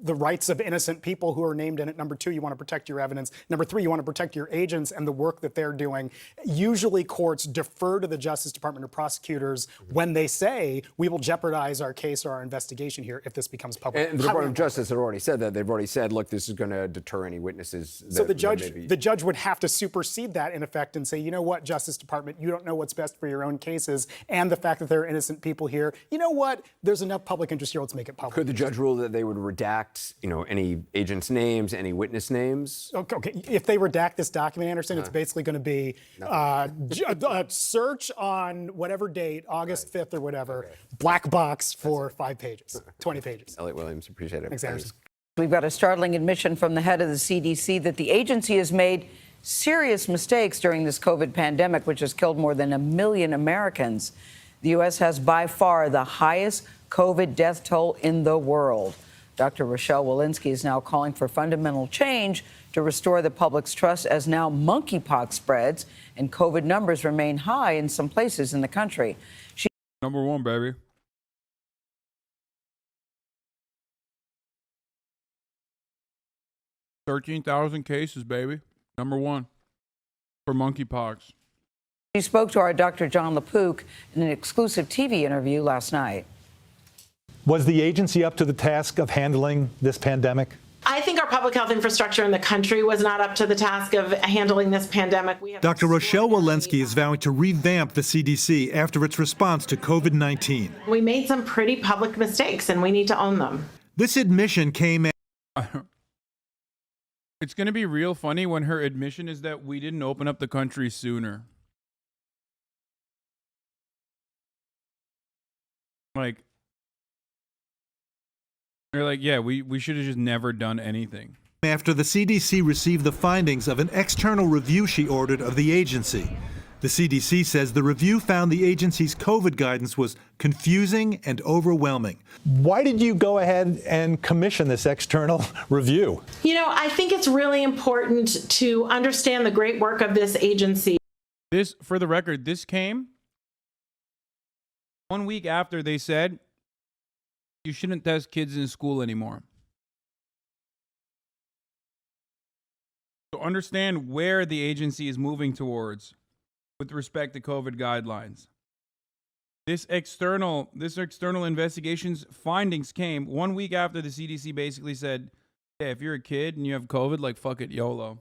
rights of innocent people who are named in it. Number two, you want to protect your evidence. Number three, you want to protect your agents and the work that they're doing. Usually courts defer to the Justice Department or prosecutors when they say, we will jeopardize our case or our investigation here if this becomes public. And the Department of Justice had already said that. They've already said, look, this is going to deter any witnesses. So the judge would have to supersede that in effect and say, you know what, Justice Department, you don't know what's best for your own cases and the fact that there are innocent people here. You know what? There's enough public interest here. Let's make it public. Could the judge rule that they would redact, any agents' names, any witness names? Okay. If they redact this document, Anderson, it's basically going to be a search on whatever date, August 5th or whatever, black box for 5 pages, 20 pages. Elliot Williams, appreciate it. Thanks, Anderson. We've got a startling admission from the head of the CDC that the agency has made serious mistakes during this COVID pandemic, which has killed more than 1 million Americans. The U.S. has by far the highest COVID death toll in the world. Dr. Rochelle Walensky is now calling for fundamental change to restore the public's trust as now monkeypox spreads and COVID numbers remain high in some places in the country. Number one, baby. $13,000 cases, baby. Number one for monkeypox. She spoke to our Dr. John LaPook in an exclusive TV interview last night. Was the agency up to the task of handling this pandemic? I think our public health infrastructure in the country was not up to the task of handling this pandemic. Dr. Rochelle Walensky is vowing to revamp the CDC after its response to COVID-19. We made some pretty public mistakes, and we need to own them. This admission came It's going to be real funny when her admission is that we didn't open up the country sooner. Like, they're like, yeah, we should have just never done anything. after the CDC received the findings of an external review she ordered of the agency. The CDC says the review found the agency's COVID guidance was confusing and overwhelming. Why did you go ahead and commission this external review? I think it's really important to understand the great work of this agency. This, for the record, this came 1 week after they said you shouldn't test kids in school anymore. So understand where the agency is moving towards with respect to COVID guidelines. This external investigation's findings came 1 week after the CDC basically said, yeah, if you're a kid and you have COVID, like, fuck it, YOLO.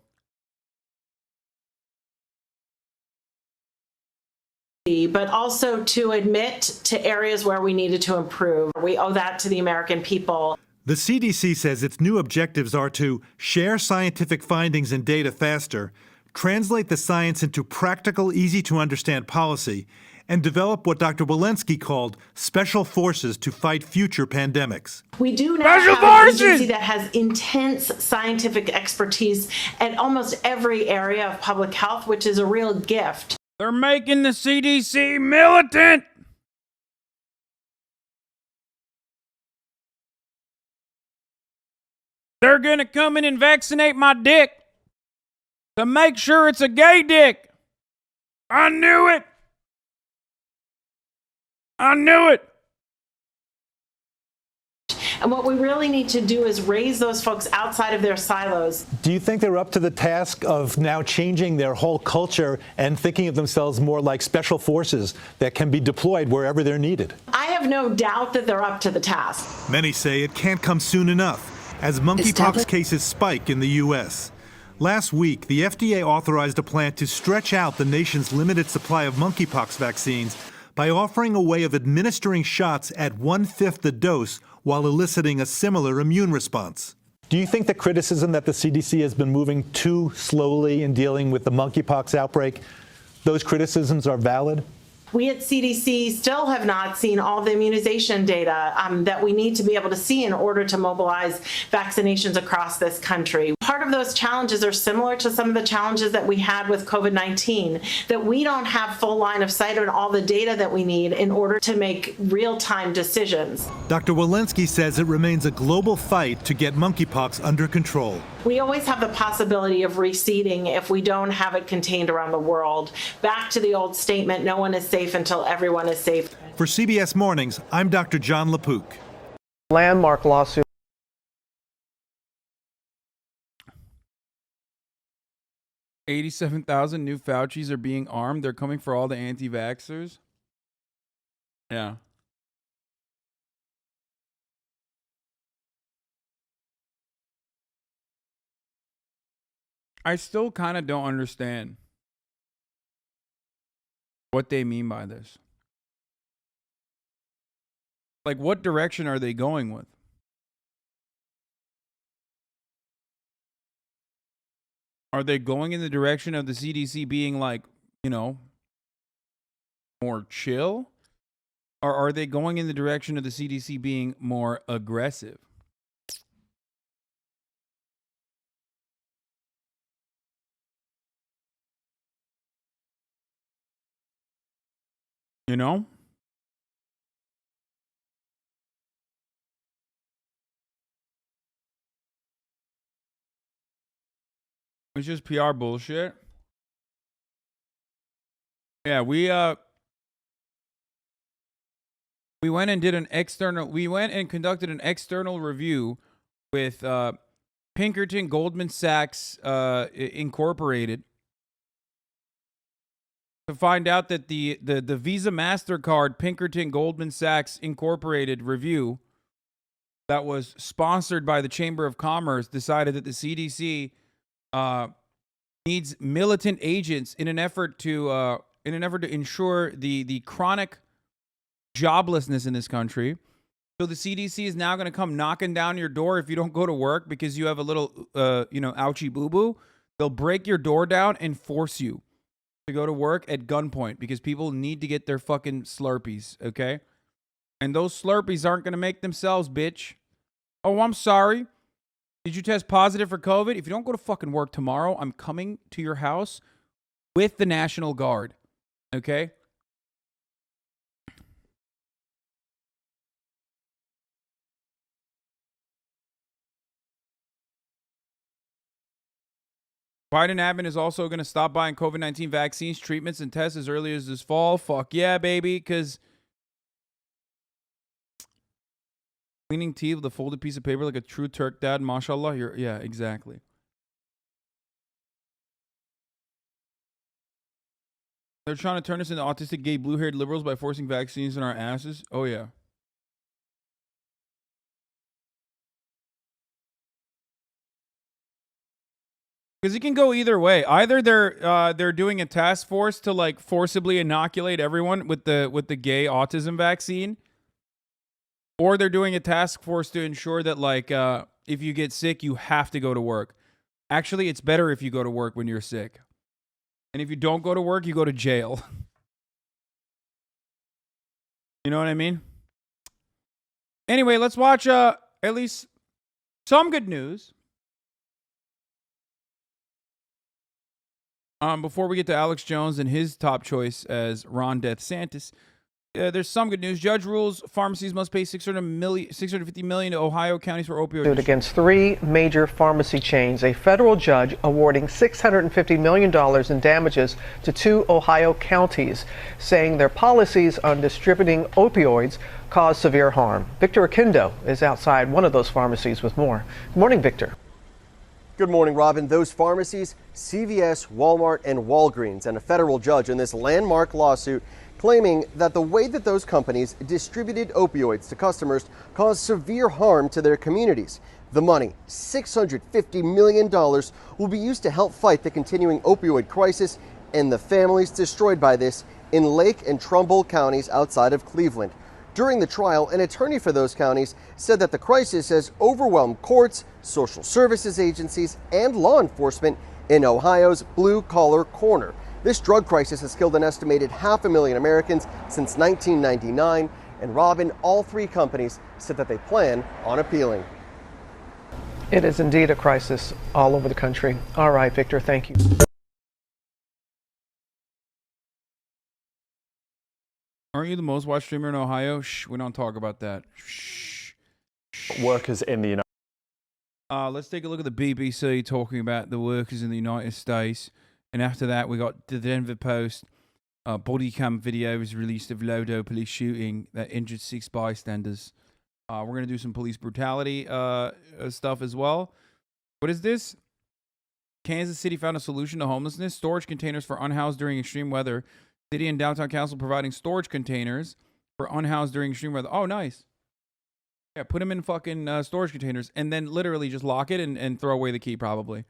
But also to admit to areas where we needed to improve. We owe that to the American people. The CDC says its new objectives are to share scientific findings and data faster, translate the science into practical, easy-to-understand policy, and develop what Dr. Walensky called special forces to fight future pandemics. We do now have an agency that has intense scientific expertise at almost every area of public health, which is a real gift. They're making the CDC militant. They're going to come in and vaccinate my dick to make sure it's a gay dick. I knew it. I knew it. And what we really need to do is raise those folks outside of their silos. Do you think they're up to the task of now changing their whole culture and thinking of themselves more like special forces that can be deployed wherever they're needed? I have no doubt that they're up to the task. Many say it can't come soon enough as monkeypox cases spike in the U.S. Last week, the FDA authorized a plan to stretch out the nation's limited supply of monkeypox vaccines by offering a way of administering shots at 1/5 the dose while eliciting a similar immune response. Do you think the criticism that the CDC has been moving too slowly in dealing with the monkeypox outbreak, those criticisms are valid? We at CDC still have not seen all the immunization data that we need to be able to see in order to mobilize vaccinations across this country. Part of those challenges are similar to some of the challenges that we had with COVID-19, that we don't have full line of sight on all the data that we need in order to make real-time decisions. Dr. Walensky says it remains a global fight to get monkeypox under control. We always have the possibility of receding if we don't have it contained around the world. Back to the old statement, no one is safe until everyone is safe. For CBS Mornings, I'm Dr. John LaPook. Landmark lawsuit. 87,000 new Faucis are being armed. They're coming for all the anti-vaxxers. Yeah. I still kind of don't understand what they mean by this. Like, what direction are they going with? Are they going in the direction of the CDC being like, you know, more chill? Or are they going in the direction of the CDC being more aggressive? You know? It's just PR bullshit. Yeah, we went and conducted an external review with Pinkerton Goldman Sachs Incorporated to find out that the Visa MasterCard Pinkerton Goldman Sachs Incorporated review that was sponsored by the Chamber of Commerce decided that the CDC needs militant agents in an effort to ensure the chronic joblessness in this country. So the CDC is now going to come knocking down your door if you don't go to work because you have a little ouchie boo boo. They'll break your door down and force you to go to work at gunpoint because people need to get their fucking Slurpees, okay? And those Slurpees aren't going to make themselves, bitch. Oh, I'm sorry. Did you test positive for COVID? If you don't go to fucking work tomorrow, I'm coming to your house with the National Guard. Okay? Biden admin is also going to stop buying COVID-19 vaccines, treatments, and tests as early as this fall. Fuck yeah, baby, because cleaning teeth with a folded piece of paper like a true Turk dad, mashallah. Yeah, exactly. They're trying to turn us into autistic, gay, blue-haired liberals by forcing vaccines in our asses. Oh, yeah. Because it can go either way. Either they're doing a task force to like forcibly inoculate everyone with the gay autism vaccine, or they're doing a task force to ensure that like if you get sick, you have to go to work. Actually, it's better if you go to work when you're sick, and if you don't go to work, you go to jail. You know what I mean? Anyway, let's watch at least some good news. Before we get to Alex Jones and his top choice as Ron DeSantis, there's some good news. Judge rules pharmacies must pay $650 million to Ohio counties for opioid against 3 major pharmacy chains. A federal judge awarding $650 million in damages to 2 Ohio counties, saying their policies on distributing opioids cause severe harm. Victor Akindo is outside one of those pharmacies with more. Good morning, Victor. Good morning, Robin. Those pharmacies, CVS, Walmart, and Walgreens, and a federal judge in this landmark lawsuit claiming that the way that those companies distributed opioids to customers caused severe harm to their communities. The money, $650 million, will be used to help fight the continuing opioid crisis and the families destroyed by this in Lake and Trumbull counties outside of Cleveland. During the trial, an attorney for those counties said that the crisis has overwhelmed courts, social services agencies, and law enforcement in Ohio's blue-collar corner. This drug crisis has killed an estimated 500,000 Americans since 1999, and Robin, all 3 companies said that they plan on appealing. It is indeed a crisis all over the country. All right, Victor, thank you. Aren't you the most watched streamer in Ohio? Shh, we don't talk about that. Shh. Workers in the United Let's take a look at the BBC talking about the workers in the United States. And after that, we got the Denver Post. Body cam video was released of Lodo police shooting that injured 6 bystanders. We're going to do some police brutality stuff as well. What is this? Kansas City found a solution to homelessness. Storage containers for unhoused during extreme weather. City and Downtown Council providing storage containers for unhoused during extreme weather. Oh, nice. Yeah, put them in fucking storage containers and then literally just lock it and throw away the key probably.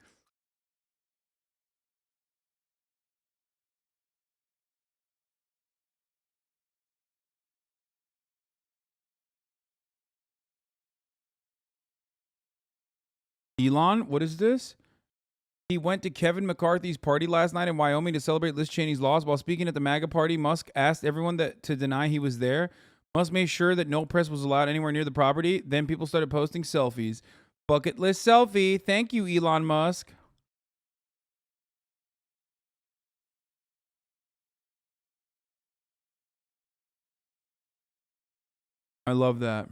Elon, what is this? He went to Kevin McCarthy's party last night in Wyoming to celebrate Liz Cheney's loss. While speaking at the MAGA party, Musk asked everyone to deny he was there. Musk made sure that no press was allowed anywhere near the property. Then people started posting selfies. Bucket list selfie. Thank you, Elon Musk. I love that.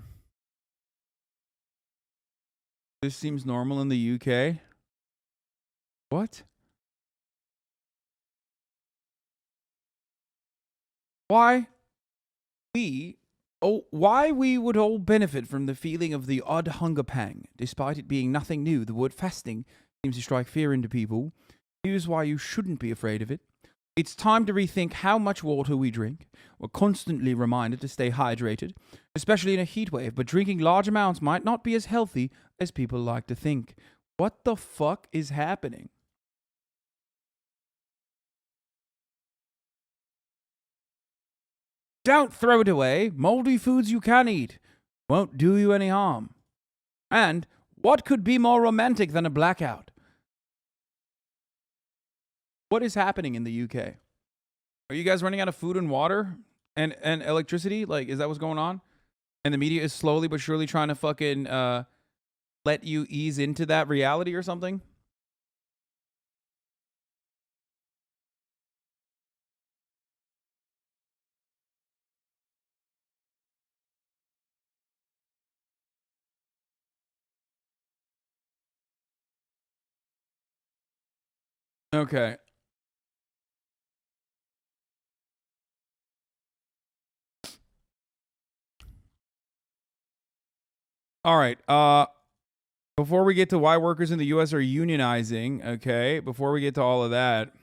This seems normal in the UK. What? Why we would all benefit from the feeling of the odd hunger pang, despite it being nothing new. The word fasting seems to strike fear into people. Here's why you shouldn't be afraid of it. It's time to rethink how much water we drink. We're constantly reminded to stay hydrated, especially in a heat wave, but drinking large amounts might not be as healthy as people like to think. What the fuck is happening? Don't throw it away. Moldy foods you can eat won't do you any harm. And what could be more romantic than a blackout? What is happening in the UK? Are you guys running out of food and water and electricity? Like, is that what's going on? And the media is slowly but surely trying to fucking let you ease into that reality or something? Okay. All right. Before we get to why workers in the U.S. are unionizing, okay, before we get to all of that,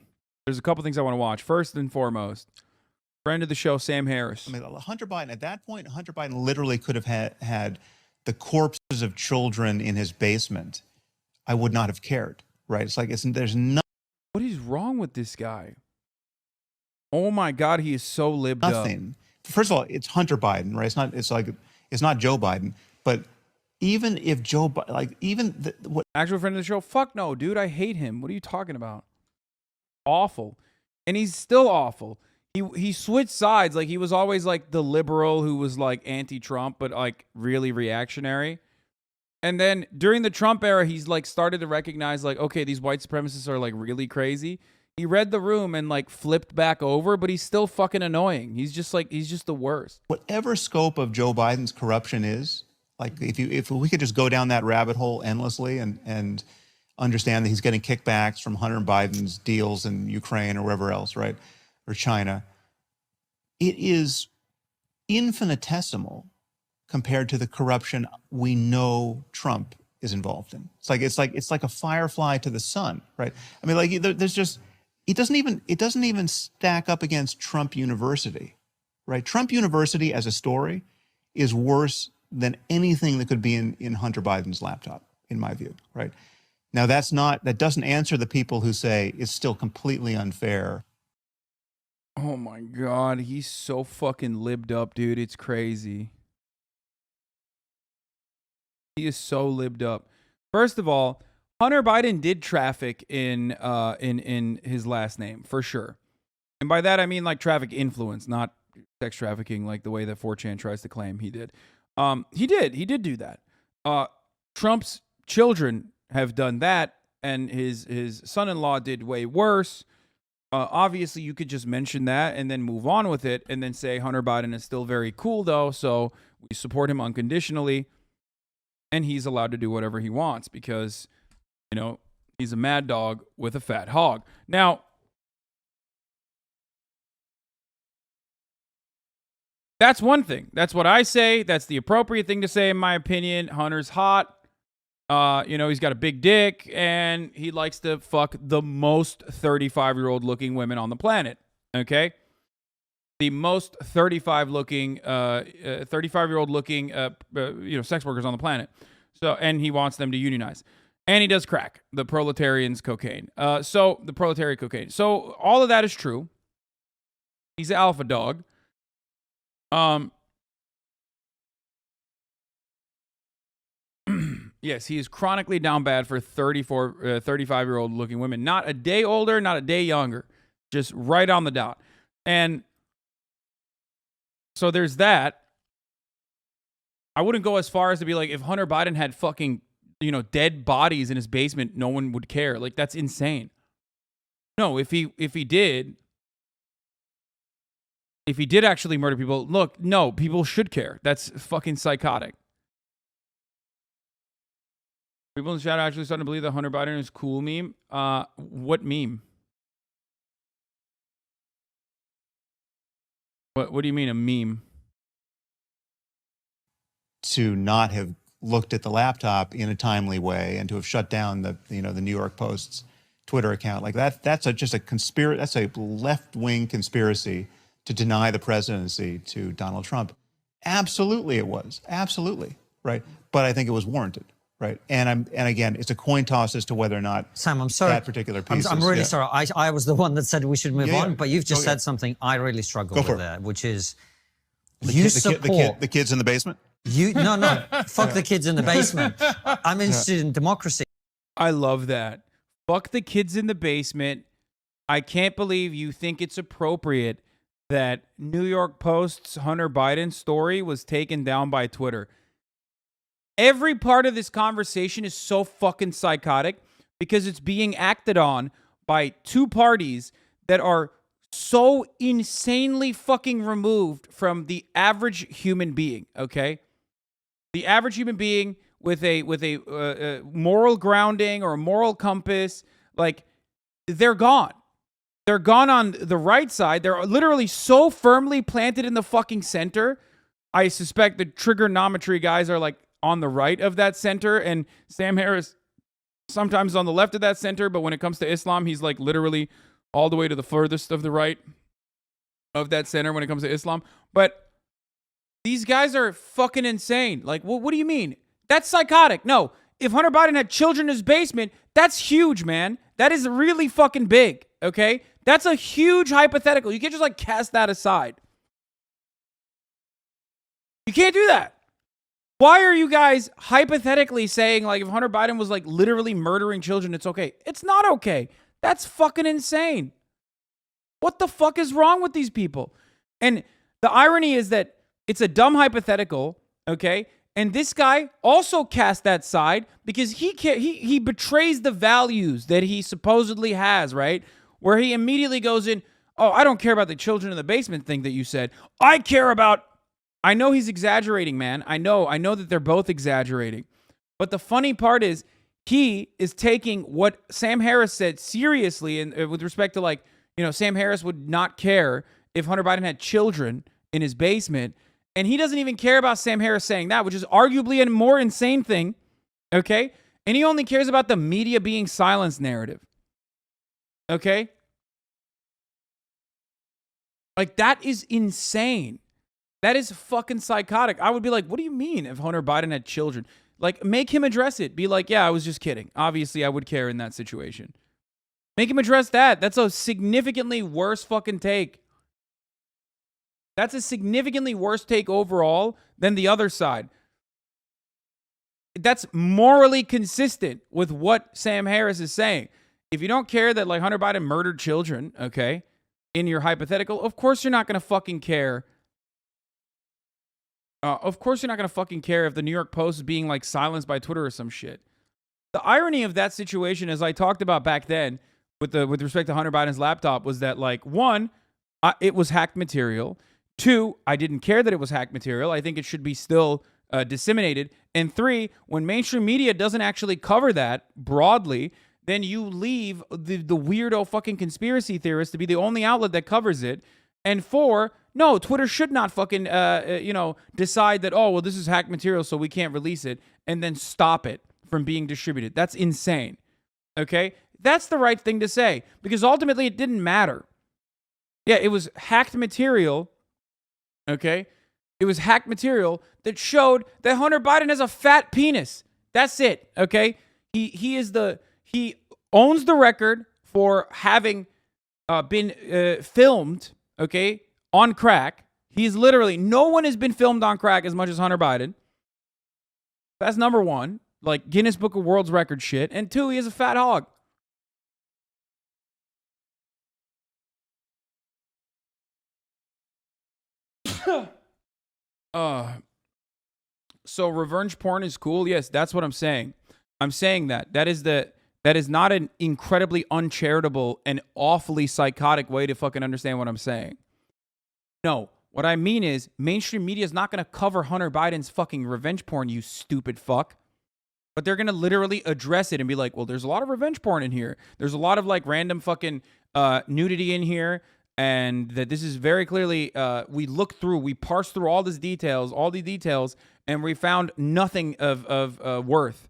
there's a couple things I want to watch. First and foremost, friend of the show, Sam Harris. I mean, Hunter Biden, at that point, Hunter Biden literally could have had the corpses of children in his basement. I would not have cared, right? It's like, there's no. What is wrong with this guy? Oh my God, he is so libbed up. Nothing. First of all, it's Hunter Biden, right? It's not Joe Biden, but even if Joe Biden, like even what actual friend of the show, fuck no, dude, I hate him. What are you talking about? Awful. And he's still awful. He switched sides. Like, he was always like the liberal who was like anti-Trump, but like really reactionary. And then during the Trump era, he's like started to recognize like, okay, these white supremacists are like really crazy. He read the room and like flipped back over, but he's still fucking annoying. He's just the worst. Whatever scope of Joe Biden's corruption is, like if we could just go down that rabbit hole endlessly and understand that he's getting kickbacks from Hunter Biden's deals in Ukraine or wherever else, right? Or China. It is infinitesimal compared to the corruption we know Trump is involved in. It's like a firefly to the sun, right? I mean, like there's just it doesn't even stack up against Trump University, right? Trump University as a story is worse than anything that could be in Hunter Biden's laptop, in my view, right? Now that doesn't answer the people who say it's still completely unfair. Oh my God, he's so fucking libbed up, dude. It's crazy. He is so libbed up. First of all, Hunter Biden did traffic in his last name, for sure. And by that, I mean like traffic influence, not sex trafficking like the way that 4chan tries to claim he did. He did do that. Trump's children have done that, and his son-in-law did way worse. Obviously, you could just mention that and then move on with it and then say Hunter Biden is still very cool, though, so we support him unconditionally. And he's allowed to do whatever he wants because, you know, he's a mad dog with a fat hog. Now, that's one thing. That's what I say. That's the appropriate thing to say, in my opinion. Hunter's hot. You know, he's got a big dick, and he likes to fuck the most 35-year-old looking women on the planet. Okay? The most 35-year-old looking, sex workers on the planet. So, and he wants them to unionize. And he does crack, the proletarian's cocaine. The proletariat cocaine. So all of that is true. He's an alpha dog. Yes, he is chronically down bad for 35-year-old looking women. Not a day older, not a day younger. Just right on the dot. And so there's that. I wouldn't go as far as to be like, if Hunter Biden had fucking, dead bodies in his basement, no one would care. Like, that's insane. No, if he did actually murder people, look, no, people should care. That's fucking psychotic. People in the chat are actually starting to believe that Hunter Biden is cool meme. What meme? What do you mean a meme? To not have looked at the laptop in a timely way and to have shut down the New York Post's Twitter account like that. That's just a conspiracy. That's a left-wing conspiracy to deny the presidency to Donald Trump. Absolutely, it was. Absolutely, right. But I think it was warranted. Right. And again, it's a coin toss as to whether or not Sam, I'm sorry. That particular piece. I'm really sorry. I was the one that said we should move on, but you've just said something I really struggle with there, which is the kids in the basement. No, fuck the kids in the basement. I'm interested in democracy. I love that. Fuck the kids in the basement. I can't believe you think it's appropriate that New York Post's Hunter Biden story was taken down by Twitter. Every part of this conversation is so fucking psychotic because it's being acted on by two parties that are so insanely fucking removed from the average human being, okay? The average human being with a moral grounding or a moral compass, like, they're gone. They're gone on the right side. They're literally so firmly planted in the fucking center. I suspect the trigonometry guys are like on the right of that center, and Sam Harris sometimes on the left of that center, but when it comes to Islam, he's like literally all the way to the furthest of the right of that center when it comes to Islam. But these guys are fucking insane. Like, what do you mean? That's psychotic. No, if Hunter Biden had children in his basement, that's huge, man. That is really fucking big, okay? That's a huge hypothetical. You can't just like cast that aside. You can't do that. Why are you guys hypothetically saying, like, if Hunter Biden was, like, literally murdering children, it's okay? It's not okay. That's fucking insane. What the fuck is wrong with these people? And the irony is that it's a dumb hypothetical, okay? And this guy also cast that side because he betrays the values that he supposedly has, right? Where he immediately goes in, oh, I don't care about the children in the basement thing that you said. I care about... I know he's exaggerating, man. I know that they're both exaggerating. But the funny part is he is taking what Sam Harris said seriously, and with respect to, like, Sam Harris would not care if Hunter Biden had children in his basement, and he doesn't even care about Sam Harris saying that, which is arguably a more insane thing, okay? And he only cares about the media being silenced narrative, okay? Like, that is insane. That is fucking psychotic. I would be like, what do you mean if Hunter Biden had children? Like, make him address it. Be like, yeah, I was just kidding. Obviously, I would care in that situation. Make him address that. That's a significantly worse fucking take. That's a significantly worse take overall than the other side. That's morally consistent with what Sam Harris is saying. If you don't care that, like, Hunter Biden murdered children, okay, in your hypothetical, of course you're not going to fucking care. Of course you're not going to fucking care if the New York Post is being, like, silenced by Twitter or some shit. The irony of that situation, as I talked about back then with respect to Hunter Biden's laptop, was that, like, one, it was hacked material. Two, I didn't care that it was hacked material. I think it should be still disseminated. And three, when mainstream media doesn't actually cover that broadly, then you leave the weirdo fucking conspiracy theorists to be the only outlet that covers it. And four, no, Twitter should not fucking, decide that, oh, well, this is hacked material, so we can't release it, and then stop it from being distributed. That's insane, okay? That's the right thing to say, because ultimately it didn't matter. Yeah, it was hacked material, okay? It was hacked material that showed that Hunter Biden has a fat penis. That's it, okay? He owns the record for having been filmed, okay, on crack. He's literally, no one has been filmed on crack as much as Hunter Biden. That's number one. like Guinness Book of World Record shit, and 2, he has a fat hog. So revenge porn is cool. Yes, that's what I'm saying. I'm saying that is not an incredibly uncharitable and awfully psychotic way to fucking understand what I'm saying. No, what I mean is mainstream media is not going to cover Hunter Biden's fucking revenge porn, you stupid fuck. But they're going to literally address it and be like, well, there's a lot of revenge porn in here. There's a lot of like random fucking nudity in here. And that this is very clearly, we parsed through all the details, and we found nothing of worth.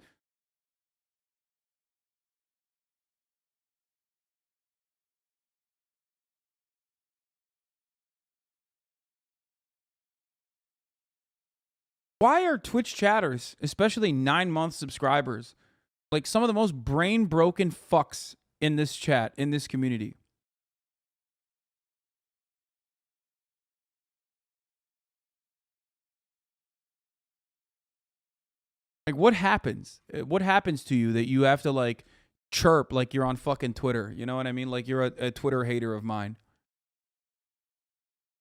Why are Twitch chatters, especially 9-month subscribers, like some of the most brain-broken fucks in this chat, in this community? Like, what happens? What happens to you that you have to, like, chirp like you're on fucking Twitter? You know what I mean? Like you're a Twitter hater of mine.